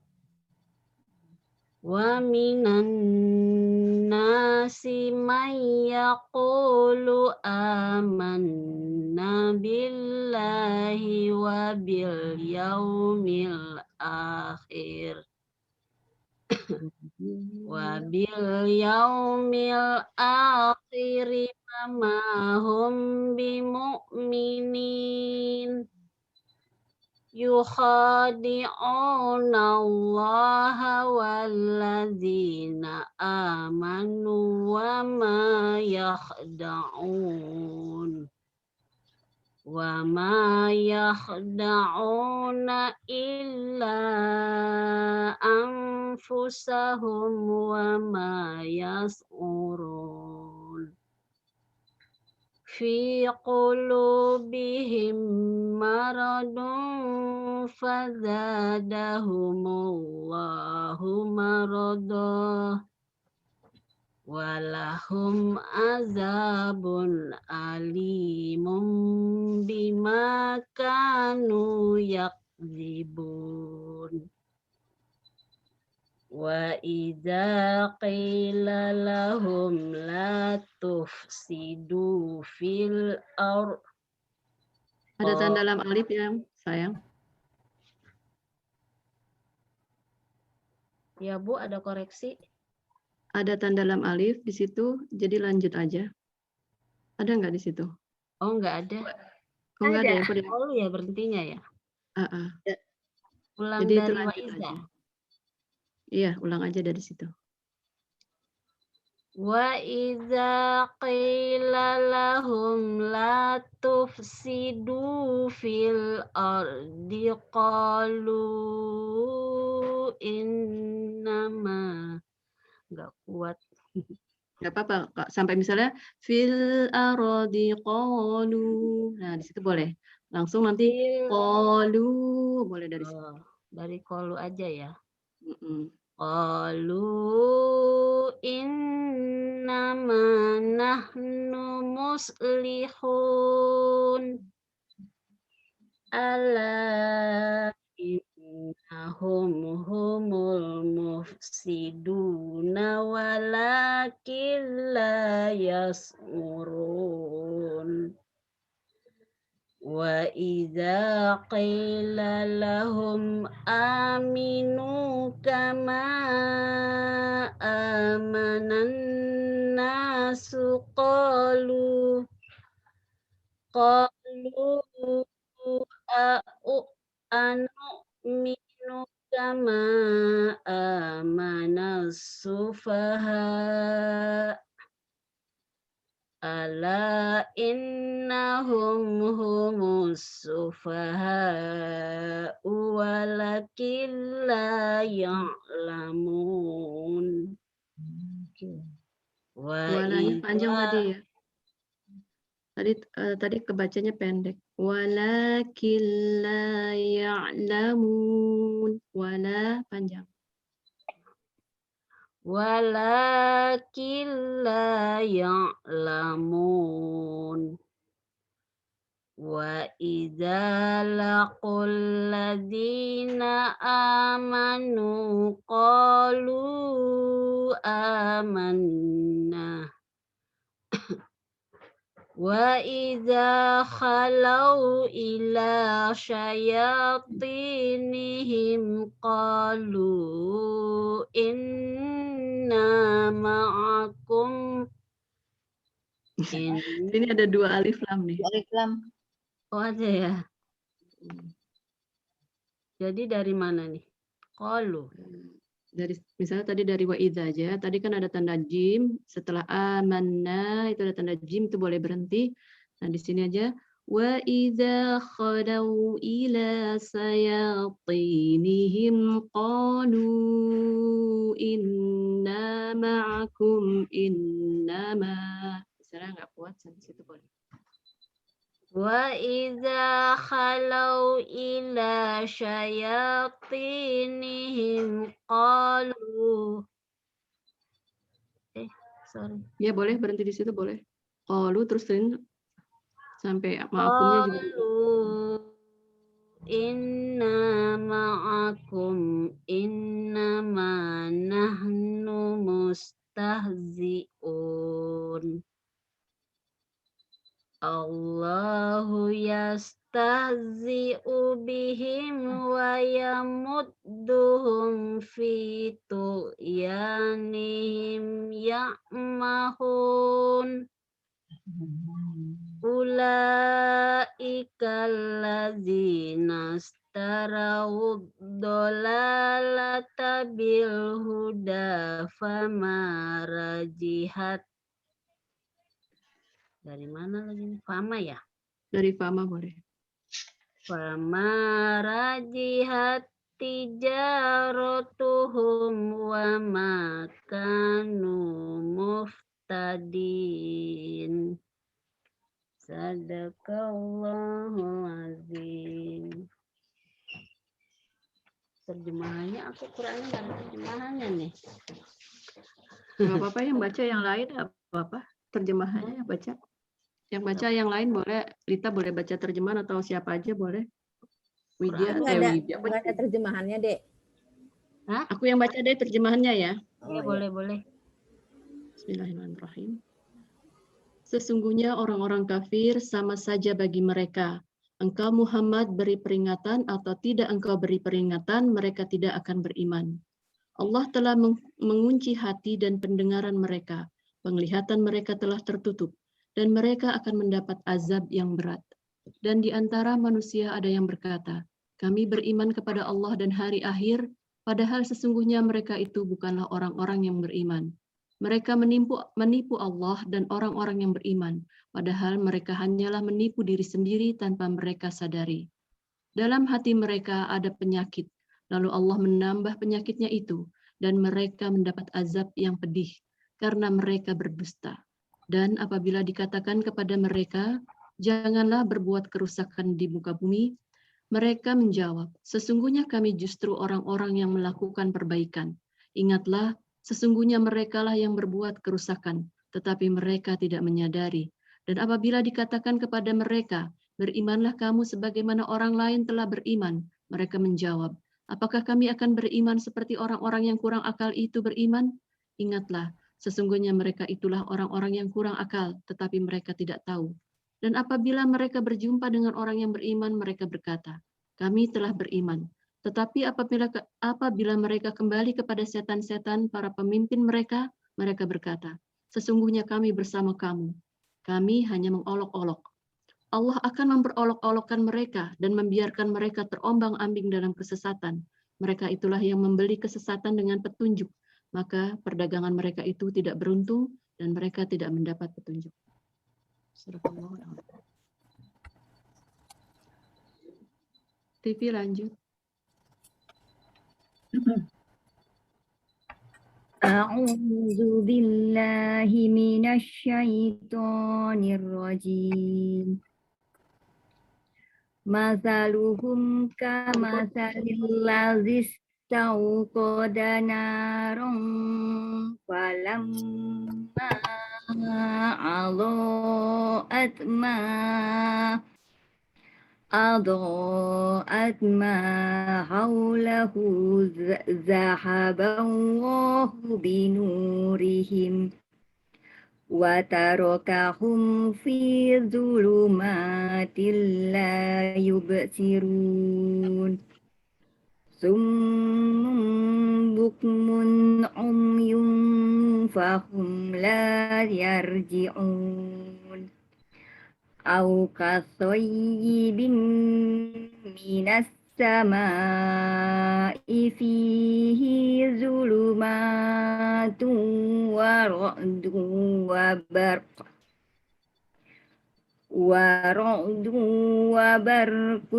Wa minan nasi man yaqulu amanna billahi wa bil yaumil akhir wa bil yaumil akhir ma hum bimu'minin. Yukhadi'una Allah walladzina amanu wa ma yakhda'una illa anfusahum wa ma yas'urun. Fi qulubihim maradun fazadahumullahu maradah walahum azabun alimun bima kanu yakdzibun. Wa idza qila lahum la tufsidu fil ardh. Ada tanda lam alif ya, sayang. Ya Bu, ada koreksi. Ada tanda lam alif di situ, jadi lanjut aja. Ada nggak di situ? Oh, nggak ada. Oh, nggak ada ya? Oh ya, berhentinya ya. Ulang Jadi itu dari lanjut Waiza. aja. Iya, ulang aja dari situ. Wa idza qila lahum la tufsidu fil ardi qalu innama, nggak kuat. Nggak apa-apa, Kak. Sampai misalnya fil ardi qalu. Nah, di situ boleh. Langsung nanti qalu, boleh dari situ. Dari qalu aja ya. Mm-mm. Qalu innama nahnu muslihun ala innahum humul mufsiduna walakin la yas'urun. Wa idza qila lahum aminu kama amanan nasu qalu anu'minu kama amanas sufaha ala innahum humus sufaha walakin la ya'lamun. Walanya panjang tadi ya. Tadi kebacanya pendek. Walakin la ya'lamun. Wala panjang. Walakin la ya'lamun. Wa idza laqul ladzina amanu qalu amanna. Wa idza khalau ila syayatinihim qalu inna ma'akum. Ini ada 2 alif lam nih. Alif lam. Oh ada ya. Jadi dari mana nih? Qalu. Dari misalnya tadi dari wa idza aja, tadi kan ada tanda jim, setelah amanna itu ada tanda jim, itu boleh berhenti. Nah, di sini aja wa idza khalau ila sayatinihim qalu inna ma'akum innama. Misalnya nggak kuat sampai situ boleh. Wa idza khalau ila syayatinihim qalu. Sorry. Ya boleh berhenti di situ boleh. Qalu terusin sampai ma'akumnya juga. Inna ma'akum innama nahnu mustahzi'un. Allahu yastahzi'u bihim wa yamudduhum fi tughyanihim ya'mahun. Ulaika allazina istarau dolalata bil huda fama rajihat. Dari mana lagi? Fama ya? Dari fama boleh. Fama rajihat tijaratuhum wa makanu muftadin. Sadaqallahu azim. Terjemahannya aku kurangnya nggak ada terjemahannya nih. Nggak apa-apa yang baca yang lain apa-apa. Terjemahannya yang baca. Yang baca yang lain boleh, Rita boleh baca terjemahan atau siapa aja boleh. Widya, Nggak ada terjemahannya, Dek. Hah? Aku yang baca deh terjemahannya ya. Iya, boleh. Bismillahirrahmanirrahim. Sesungguhnya orang-orang kafir sama saja bagi mereka. Engkau Muhammad beri peringatan atau tidak engkau beri peringatan, mereka tidak akan beriman. Allah telah mengunci hati dan pendengaran mereka. Penglihatan mereka telah tertutup. Dan mereka akan mendapat azab yang berat. Dan di antara manusia ada yang berkata, Kami beriman kepada Allah dan hari akhir, padahal sesungguhnya mereka itu bukanlah orang-orang yang beriman. Mereka menipu Allah dan orang-orang yang beriman, padahal mereka hanyalah menipu diri sendiri tanpa mereka sadari. Dalam hati mereka ada penyakit, lalu Allah menambah penyakitnya itu, dan mereka mendapat azab yang pedih, karena mereka berdusta. Dan apabila dikatakan kepada mereka, janganlah berbuat kerusakan di muka bumi, mereka menjawab, sesungguhnya kami justru orang-orang yang melakukan perbaikan. Ingatlah, sesungguhnya merekalah yang berbuat kerusakan, tetapi mereka tidak menyadari. Dan apabila dikatakan kepada mereka, berimanlah kamu sebagaimana orang lain telah beriman, mereka menjawab, apakah kami akan beriman seperti orang-orang yang kurang akal itu beriman? Ingatlah, sesungguhnya mereka itulah orang-orang yang kurang akal, tetapi mereka tidak tahu. Dan apabila mereka berjumpa dengan orang yang beriman, mereka berkata, kami telah beriman. Tetapi apabila mereka kembali kepada setan-setan para pemimpin mereka, mereka berkata, sesungguhnya kami bersama kamu. Kami hanya mengolok-olok. Allah akan memperolok-olokkan mereka dan membiarkan mereka terombang-ambing dalam kesesatan. Mereka itulah yang membeli kesesatan dengan petunjuk. Maka perdagangan mereka itu tidak beruntung dan mereka tidak mendapat petunjuk. TV lanjut. A'udzu billahi minasyaitonir rajim. Masaluhum kamasalil ladzis tauqada naron falamma أضاءت ما حوله ذهب الله بنورهم وتركهم في ظلمات لا يبصرون صم بكم عمي فهم لا يرجعون أو كصيب من السماء فيه ظلمات ورعد وبرق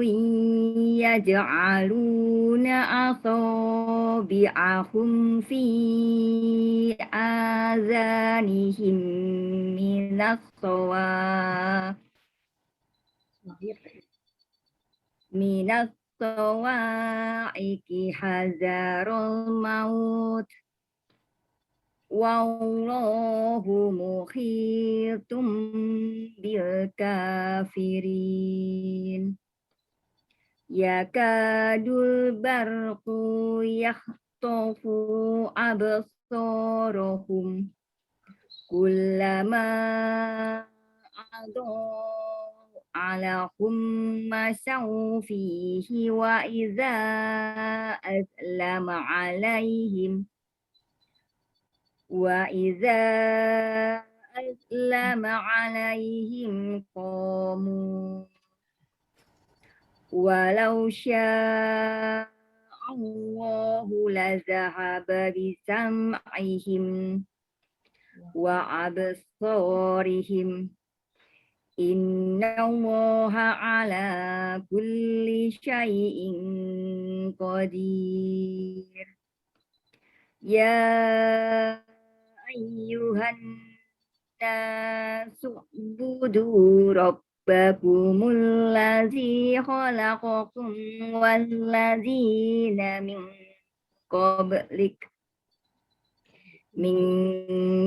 يجعلون أصابعهم في آذانهم من الصواعق حذر الموت والله محيط بالكافرين يكاد البرق يخطف أبصارهم كلما أضاء لهم مشوا فيه وإذا أظلم عليهم قاموا ولو شاء الله لذهب بسمعهم وأبصارهم إن الله على كل شيء قدير يا أيها الناس اعبدوا ربكم الذي خلقكم والذين من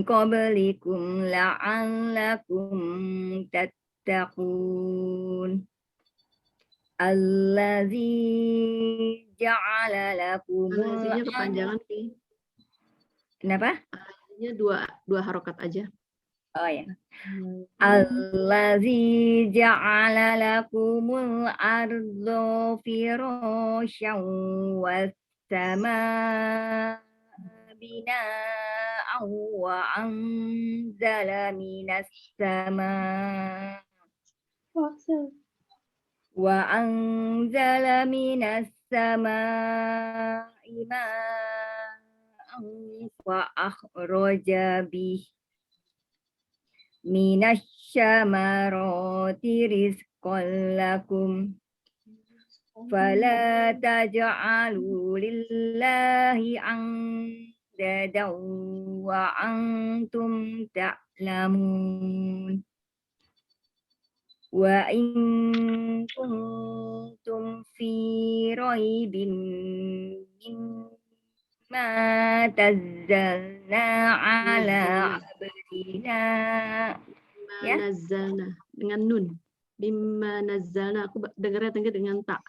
قبلكم لعلكم تتقون الذي جعل لكم Alaznya kepanjangan sih. Kenapa? Alaznya dua harokat aja. Oh ya. Allazi ja'ala lakumul ardo firasyan was samaa bina'an wa anzala minas samaa Wa anzala minas samaa'i ma'an wa akhraja bih minas syamarati rizqan lakum. Fala taj'alu lillahi andadan wa antum ta'lamun. Wa in kuntum fi raibin mimma tazzalna ala abdina. Ya. Nazzalna dengan nun. Mimma nazzalna. Aku dengarnya dengan tak.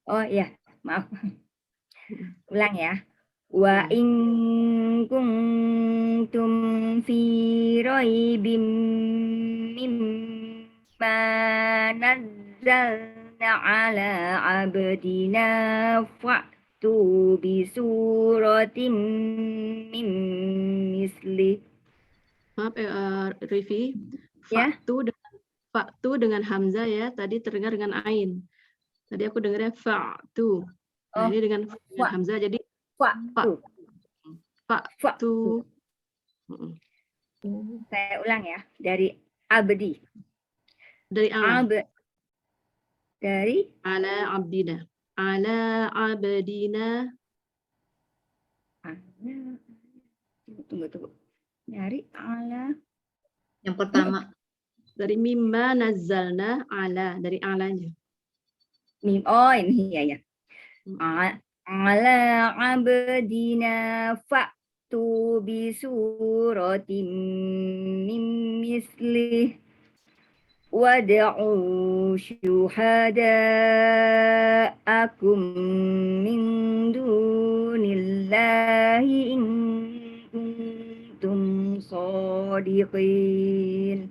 Oh ya, maaf. Ulang ya. Wa in kuntum fi raibim mimma nazzalna ala abdina fa'tu bi suratin min misli. Maaf Rifi. Ya. Fa'tu dengan hamzah ya. Tadi terdengar dengan ain. Tadi aku dengarnya fa'tu. Nah, ini dengan hamzah jadi fa'tu. Fa'tu. Saya ulang ya, dari abdi. Dari ala. Dari ala abdina. Ala abdina. Tunggu. Dari ala. Yang pertama. Dari mimma nazzalna ala. Dari alanya. Oh ini ya. Ala abdina fa'tu bi suratin min mislih wad'u syuhada'akum min dunillahi in kuntum shadiqin.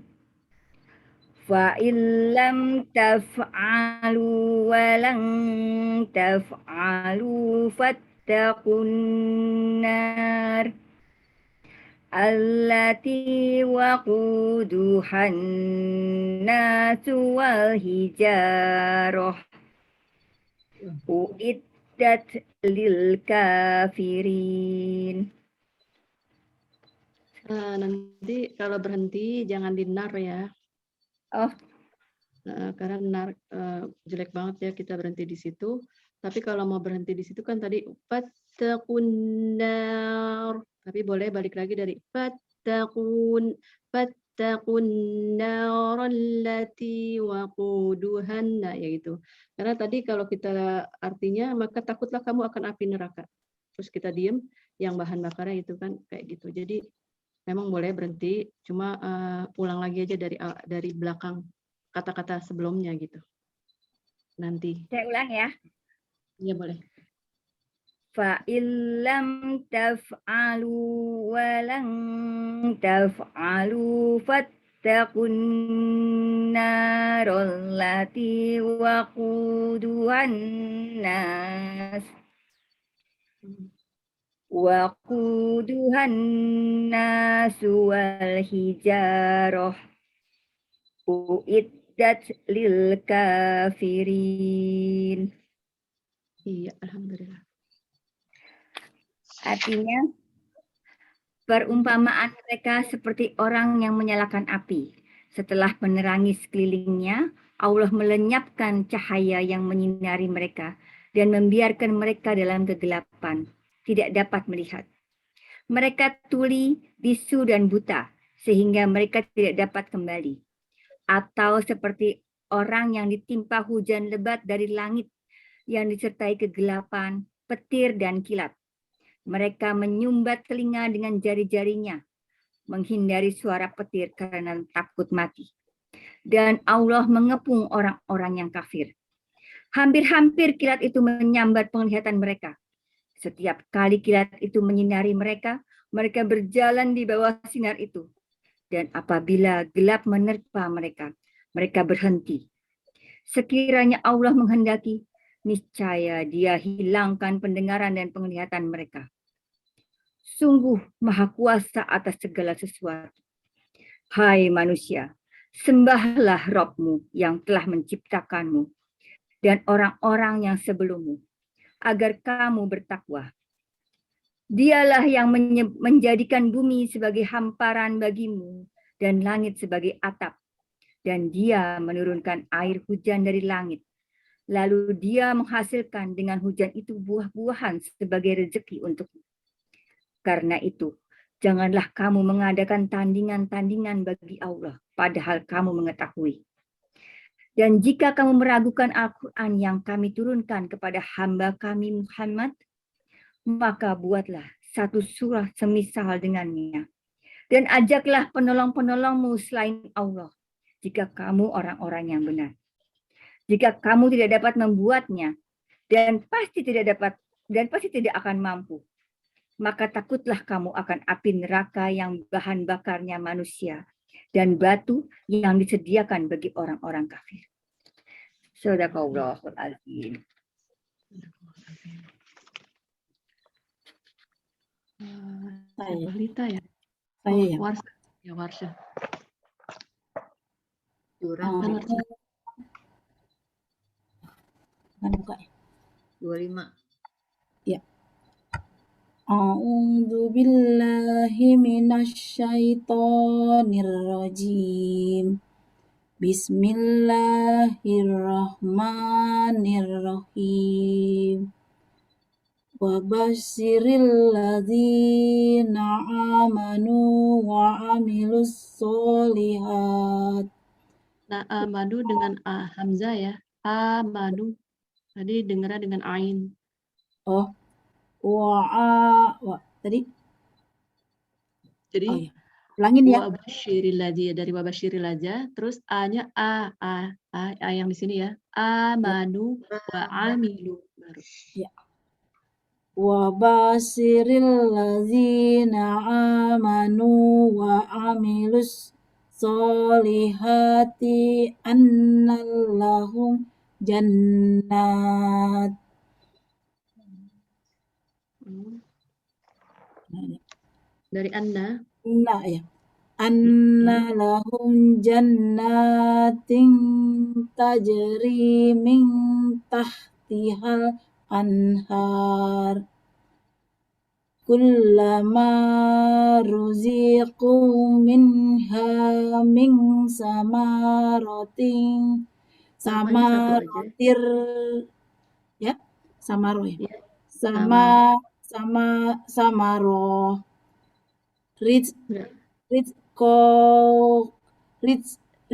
Fa'in lam taf'alu wa lan taf'alu fattaqun nar allati waquduhan nasu wal hijarah uiddat lil kafirin. Nanti kalau berhenti jangan di nar ya. Oh, karena nar jelek banget ya kita berhenti di situ. Tapi kalau mau berhenti di situ kan tadi fattaqun nar. Tapi boleh balik lagi dari fattaqun nar allati waquduhan, nah ya gitu. Karena tadi kalau kita artinya maka takutlah kamu akan api neraka. Terus kita diem yang bahan bakarnya itu kan kayak gitu. Jadi memang boleh berhenti, cuma ulang lagi aja dari belakang kata-kata sebelumnya gitu. Nanti. Saya ulang ya. Iya boleh. Fa'in lam taf'alu wa lan taf'alu fattaqun narol lati waquduhan nas. Waquduhan nasu wal hijarah uiddat lil kafirin. Iya, alhamdulillah. Artinya perumpamaan mereka seperti orang yang menyalakan api. Setelah menerangi sekelilingnya, Allah melenyapkan cahaya yang menyinari mereka dan membiarkan mereka dalam kegelapan. Tidak dapat melihat. Mereka tuli, bisu, dan buta, sehingga mereka tidak dapat kembali. Atau seperti orang yang ditimpa hujan lebat dari langit yang disertai kegelapan, petir, dan kilat. Mereka menyumbat telinga dengan jari-jarinya, menghindari suara petir karena takut mati. Dan Allah mengepung orang-orang yang kafir. Hampir-hampir kilat itu menyambar penglihatan mereka. Setiap kali kilat itu menyinari mereka, mereka berjalan di bawah sinar itu. Dan apabila gelap menerpa mereka, mereka berhenti. Sekiranya Allah menghendaki, niscaya Dia hilangkan pendengaran dan penglihatan mereka. Sungguh Maha Kuasa atas segala sesuatu. Hai manusia, sembahlah Rabb-Mu yang telah menciptakanmu, dan orang-orang yang sebelummu, agar kamu bertakwa. Dialah yang menjadikan bumi sebagai hamparan bagimu dan langit sebagai atap. Dan dia menurunkan air hujan dari langit. Lalu dia menghasilkan dengan hujan itu buah-buahan sebagai rezeki untukmu. Karena itu, janganlah kamu mengadakan tandingan-tandingan bagi Allah, padahal kamu mengetahui. Dan jika kamu meragukan Al-Quran yang kami turunkan kepada hamba kami Muhammad, maka buatlah satu surah semisal dengannya. Dan ajaklah penolong-penolongmu selain Allah, jika kamu orang-orang yang benar. Jika kamu tidak dapat membuatnya, dan pasti tidak akan mampu, maka takutlah kamu akan api neraka yang bahan bakarnya manusia dan batu yang disediakan bagi orang-orang kafir. Shadaqallahul azim. Saya. Balita ya? Saya ya. Warsha. Ya, Warsha. Jurang Oh, Warsha. kan buka ya. 25. A'udzu billahi minasyaitonir rajim. Bismillahirrahmanirrahim. Wa basyiril ladzina amanu wa amilus solihat. Nah, amanu dengan hamzah ya. Amanu. Tadi dengarnya dengan ain. Oh, tadi Jadi oh ya. Ulangin ya. wabasyiril ladzi dari wabasyiril aja, terus a-nya a yang di sini ya. Amanu wa amilu baru. Ya. Wa basyiril ladzina amanu wa amilus solihati annallahum jannat. Dari anna. Nah ya. Anna lahum jannatin tajri min tahtihal anhar. Kullama ruziqu minha min samaratin samaratir ya samaro ya. Ya. Samaro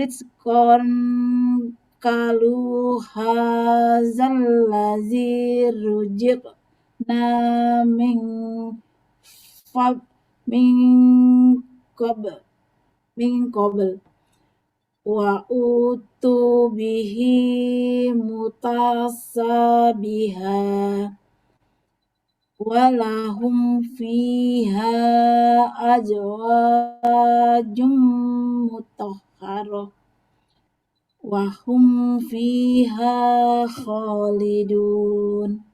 rizqon kalu hazal lazi rujiqna min qabl wa utu bihi mutasabiha walahum fiha azwajum mutahharah wa hum fiha khalidun.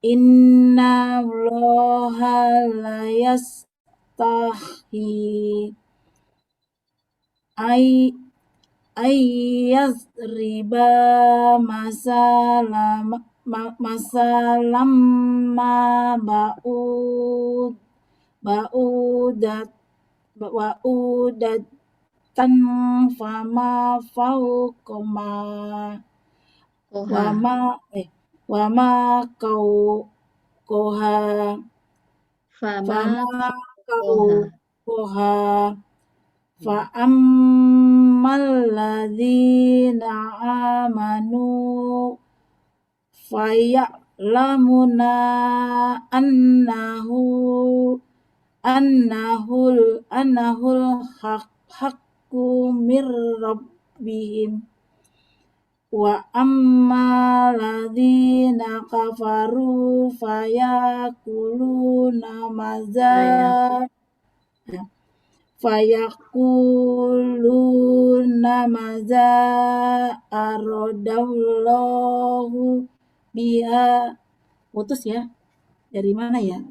Inna Allaha la yastahi ayyazriba masalam ma ba'udatan fama fawqama wa ma koha Fama koha fa ammal ladzina amanu faya'lamuna annahul haqqu mir rabbihim wa ammal ladzina kafaru fayakuluna maza aradallahu biha. Putus ya. Dari mana ya?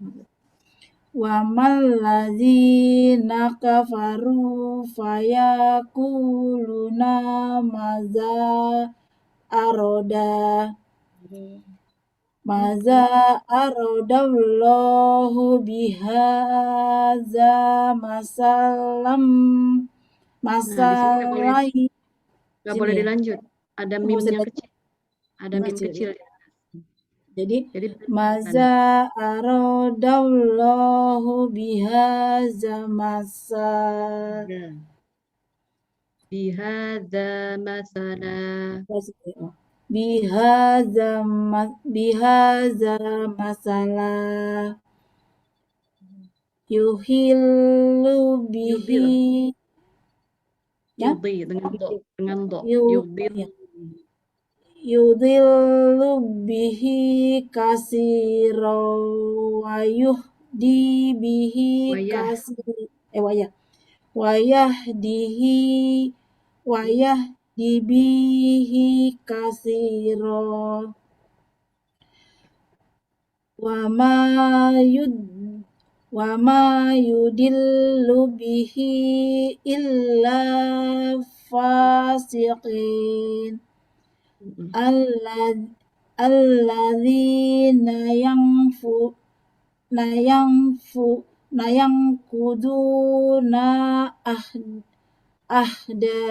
Wa malladzina kafaru fayakuluna maza aroda maza arodallahu bihaza masalam Nah, di sini masalai nggak sini boleh ya? dilanjut. Ada Nggak bisa mimnya dilanjut. kecil. Ada mim Kecil, kecil. Jadi Jadi maza aradallahu bihaza masal bihadza masala. bihaza masalah yuhillu bihi ya Yudhi dengan do. yu Yudhi. ya. Yudhillu bihi kasiro wa yuhdi bihi Wayah. wayahdihi bihi kasiro wa ma yudillu bihi illa fasiqin alladzina yangkuduna ahda.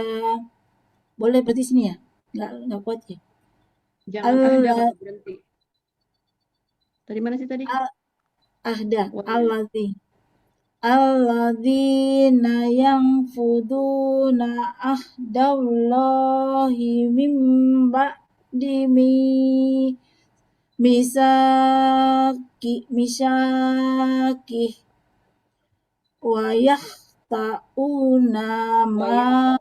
Boleh berarti sini ya? Nggak kuat ya? Jangan ahda kalau berhenti. Tadi mana sih tadi? Ahda. Alladzina yanfuduna ahdallahi min ba'di misaki wa yahta'una ma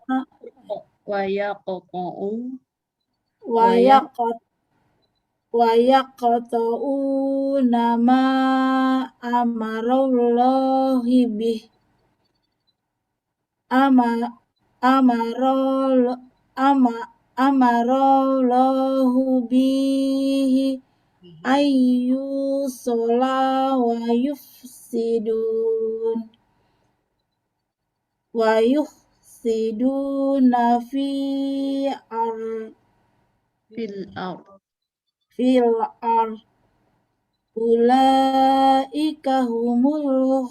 wa yaqta'una ma amarallahu bih amarallahu bihi ayyusola wa yufsiduna fil ard ulaika humul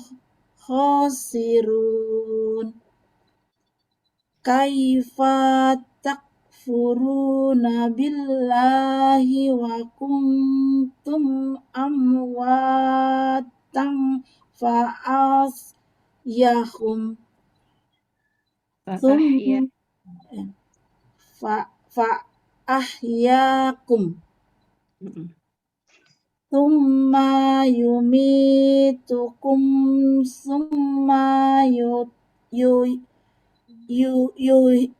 khasirun kaifa takfuruna billahi wa kuntum amwatan fa'ahyahum fa'ahyakum thumma yumitukum thumma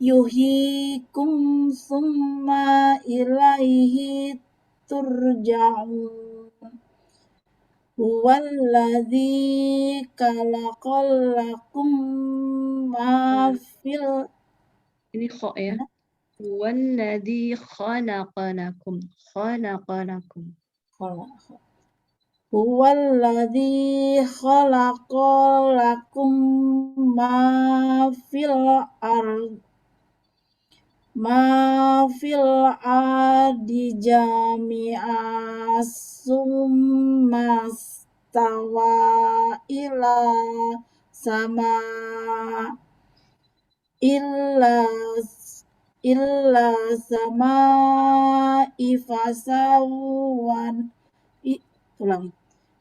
yuhikum thumma ilaihi turja'un huwallazi khalaqalakum ma fil ini kho ya. Huwallazi khalaqalakum. Huwallazi khalaqalakum ma fil ardi jami'a summa stawa ila sama illa sama ifasawan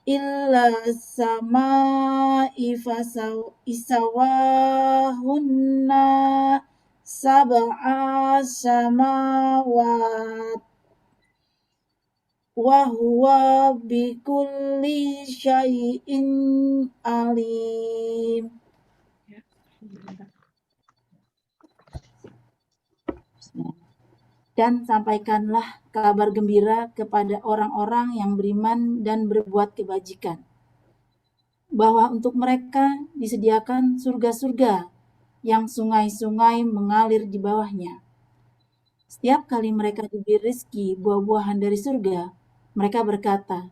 illa sama isawahunna sab'a samawat wa huwa bikulli syai'in alim. Dan sampaikanlah kabar gembira kepada orang-orang yang beriman dan berbuat kebajikan, bahwa untuk mereka disediakan surga-surga yang sungai-sungai mengalir di bawahnya. Setiap kali mereka diberi rezeki buah-buahan dari surga, mereka berkata,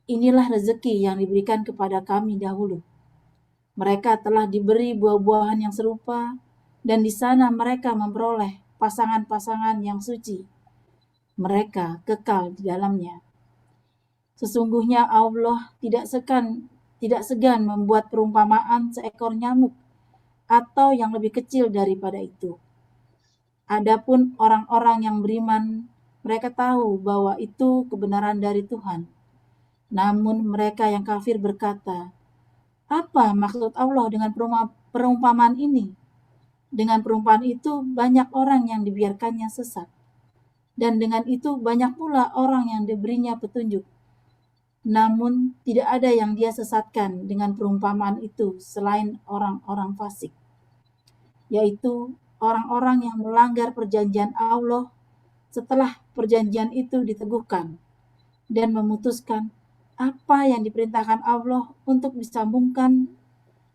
inilah rezeki yang diberikan kepada kami dahulu. Mereka telah diberi buah-buahan yang serupa, dan di sana mereka memperoleh pasangan-pasangan yang suci. mereka kekal di dalamnya. Sesungguhnya Allah tidak segan membuat perumpamaan seekor nyamuk atau yang lebih kecil daripada itu. Adapun orang-orang yang beriman, mereka tahu bahwa itu kebenaran dari Tuhan. Namun mereka yang kafir berkata, apa maksud Allah dengan perumpamaan ini? Dengan perumpamaan itu banyak orang yang dibiarkannya sesat. Dan dengan itu banyak pula orang yang diberinya petunjuk. Namun tidak ada yang dia sesatkan dengan perumpamaan itu selain orang-orang fasik, yaitu orang-orang yang melanggar perjanjian Allah setelah perjanjian itu diteguhkan dan memutuskan apa yang diperintahkan Allah untuk disambungkan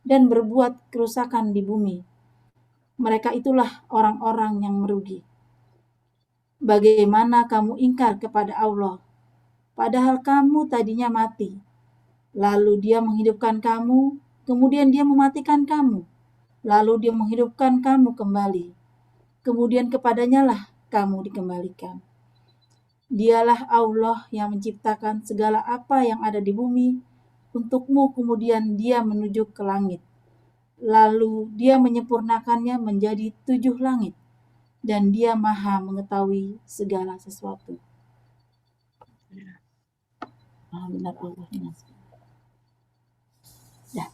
dan berbuat kerusakan di bumi. Mereka itulah orang-orang yang merugi. Bagaimana kamu ingkar kepada Allah, padahal kamu tadinya mati, lalu Dia menghidupkan kamu, kemudian Dia mematikan kamu, lalu Dia menghidupkan kamu kembali, kemudian kepadanya lah kamu dikembalikan. Dialah Allah yang menciptakan segala apa yang ada di bumi untukmu, kemudian Dia menuju ke langit. Lalu Dia menyempurnakannya menjadi 7 langit, dan Dia Maha mengetahui segala sesuatu. Benar Allah. Ya.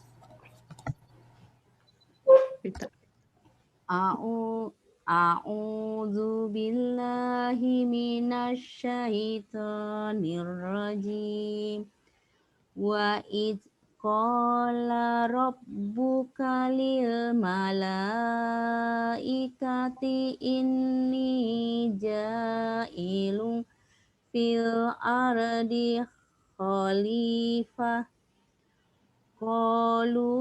A'udzu billahi minasyaitonir rajim. Wa id qala rabbuka lil malaikati inni ja'ilun fil ardi khalifah. Qalu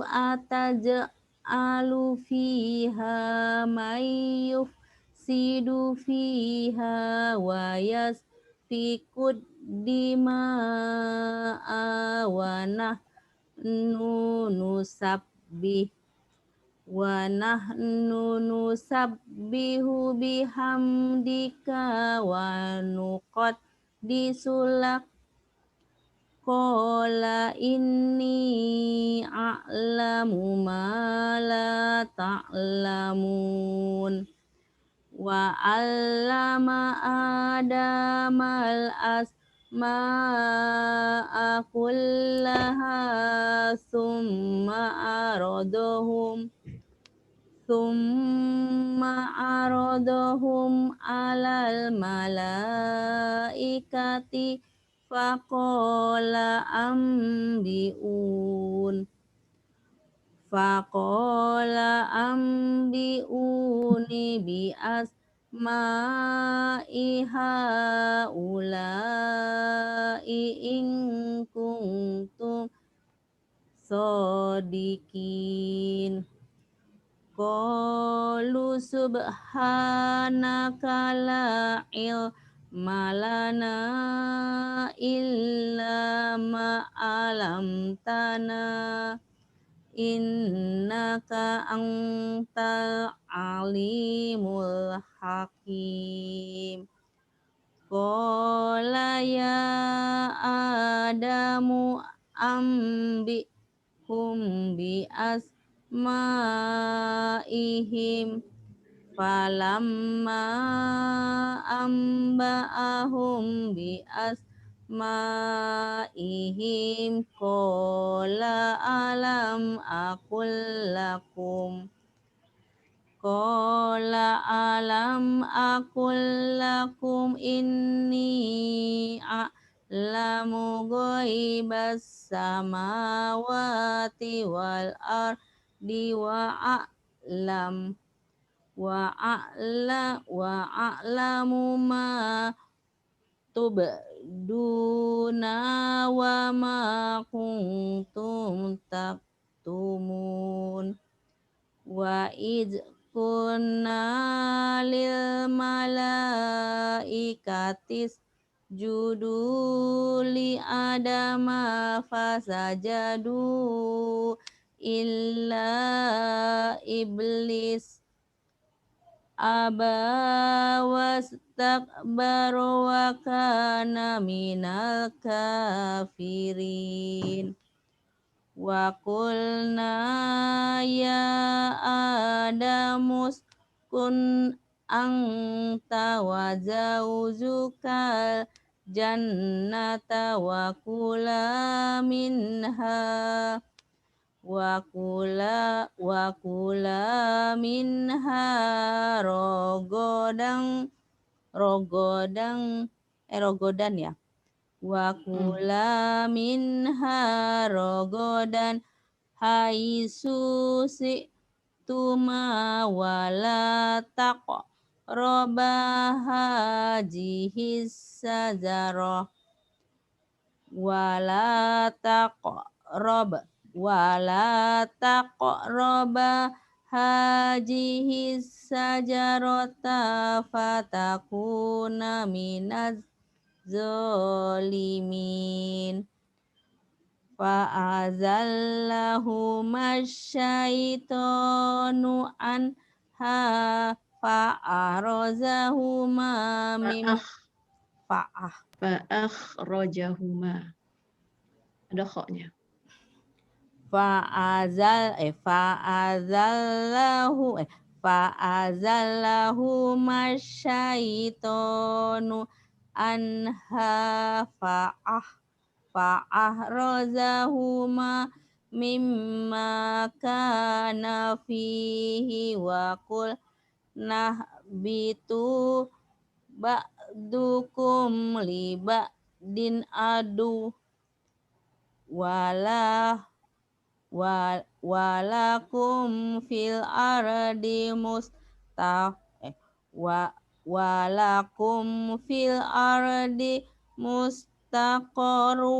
ataj'alu fiha may yufsidu fiha wa yasfikud dima'a wa nahnu nusabbihu bihamdika wa nuqaddisu lak. Qala inni a'lamu ma la ta'lamun. Wa 'allama Adamal asma'a kullaha summa aradahum 'alal malaikati faqala ambi'uni bi asma'i haula'i in kuntum shodiqin. Qalu subhanaka la ilma lana illa ma 'allamtana innaka antal alimul hakim. Qala ya Adamu ambihum bi asma'ihim falamma amba'ahum bi asma'ihim qala alam aqul lakum inni a'lamu ghaibas samawati wal ardi wa a'lamu ma tubduna wa ma kuntum taktumun. Wa id kunna lil malaikatis judu li adama fasajadu illa iblis aba wastakbara wa kana minal kafirin. Wa qulna ya Adamu uskun anta wa zaujukal jannata wa kula minha rogodan ya. Wa kula minha rogodan haitsu tuma wala taqraba hadhihi sajarah wala taqraba hadhihi sajarata fatakuna minaz zalimin. Fa'azallahuma syaitanu anha fa'arazahuma mim Fa'akhrajahuma. Ada khoknya. Fa'azallahuma syaitanu anha fa'ahrozahuma mimma kana fihi wa qul nahbitu ba'dukum li ba'din adu walakum fil ardi walakum fil ardi mustaqarru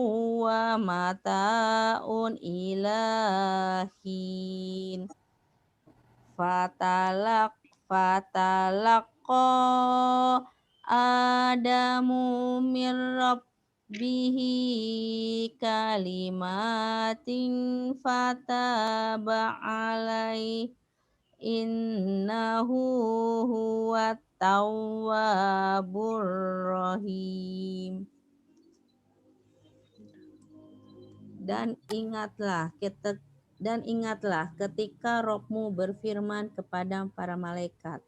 wa mata'un ilahin. Fatalaqa Adamu min rabbihi kalimatin fataba alaihi innahu huwat tawwabur rahim. Dan ingatlah ketika Rabb-Mu berfirman kepada para malaikat,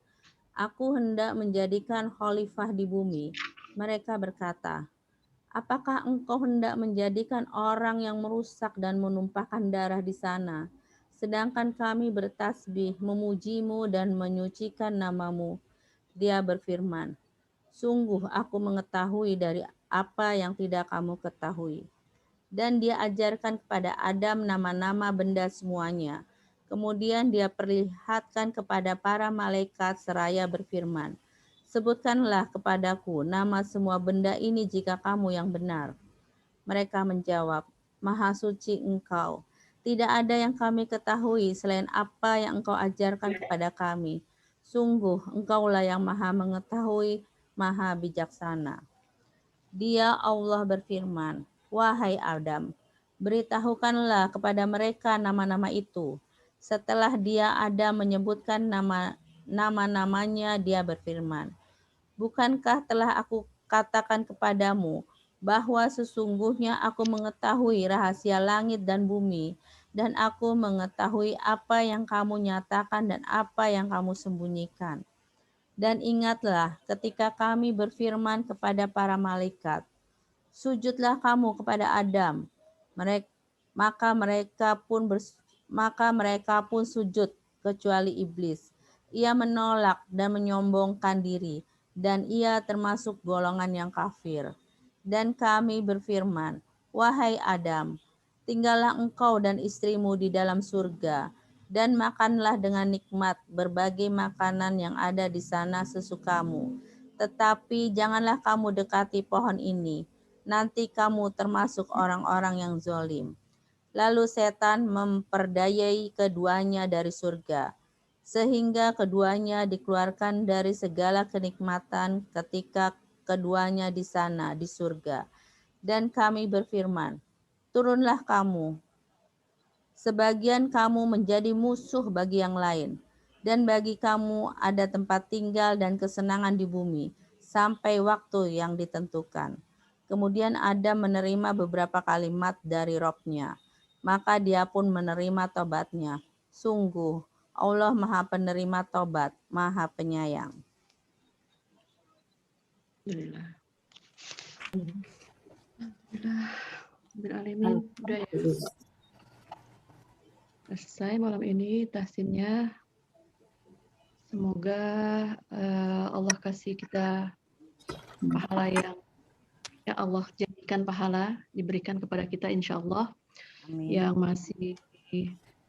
Aku hendak menjadikan khalifah di bumi. Mereka berkata, apakah engkau hendak menjadikan orang yang merusak dan menumpahkan darah di sana? Sedangkan kami bertasbih, memuji-Mu dan menyucikan nama-Mu. Dia berfirman, sungguh aku mengetahui dari apa yang tidak kamu ketahui. Dan dia ajarkan kepada Adam nama-nama benda semuanya. Kemudian dia perlihatkan kepada para malaikat seraya berfirman, sebutkanlah kepadaku nama semua benda ini jika kamu yang benar. Mereka menjawab, Maha suci Engkau. Tidak ada yang kami ketahui selain apa yang Engkau ajarkan kepada kami. Sungguh Engkaulah yang Maha mengetahui, Maha bijaksana. Dia Allah berfirman, Wahai Adam, beritahukanlah kepada mereka nama-nama itu. Setelah dia Adam menyebutkan nama-namanya, dia berfirman, bukankah telah aku katakan kepadamu bahwa sesungguhnya aku mengetahui rahasia langit dan bumi, dan aku mengetahui apa yang kamu nyatakan dan apa yang kamu sembunyikan. Dan ingatlah ketika kami berfirman kepada para malaikat, sujudlah kamu kepada Adam. Maka mereka pun sujud kecuali iblis. Ia menolak dan menyombongkan diri, dan ia termasuk golongan yang kafir. Dan kami berfirman, wahai Adam, tinggallah engkau dan istrimu di dalam surga, dan makanlah dengan nikmat berbagai makanan yang ada di sana sesukamu. Tetapi janganlah kamu dekati pohon ini, nanti kamu termasuk orang-orang yang zalim. Lalu setan memperdayai keduanya dari surga, sehingga keduanya dikeluarkan dari segala kenikmatan ketika keduanya di sana, di surga. Dan kami berfirman, turunlah kamu. Sebagian kamu menjadi musuh bagi yang lain. Dan bagi kamu ada tempat tinggal dan kesenangan di bumi sampai waktu yang ditentukan. Kemudian Adam menerima beberapa kalimat dari Robnya, maka dia pun menerima tobatnya. Sungguh, Allah Maha Penerima Tobat, Maha Penyayang. Alhamdulillah. Alhamdulillah. Udah ya. Selesai malam ini tahsinnya. Semoga Allah kasih kita pahala yang Allah jadikan pahala diberikan kepada kita insya Allah. Amin.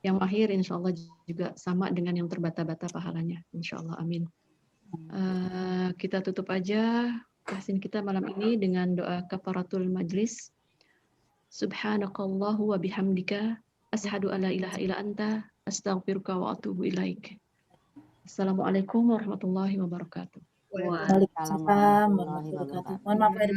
Yang mahir insya Allah juga sama dengan yang terbata-bata pahalanya insya Allah. Amin. Kita tutup aja tahsin kita malam ini dengan doa kafaratul majlis. Subhanakallahu wa bihamdika asyhadu an la ilaha illa anta astaghfiruka wa atubu ilaik. Assalamualaikum warahmatullahi wabarakatuh. Waalaikumsalam warahmatullahi wabarakatuh. Mohon maaf lahir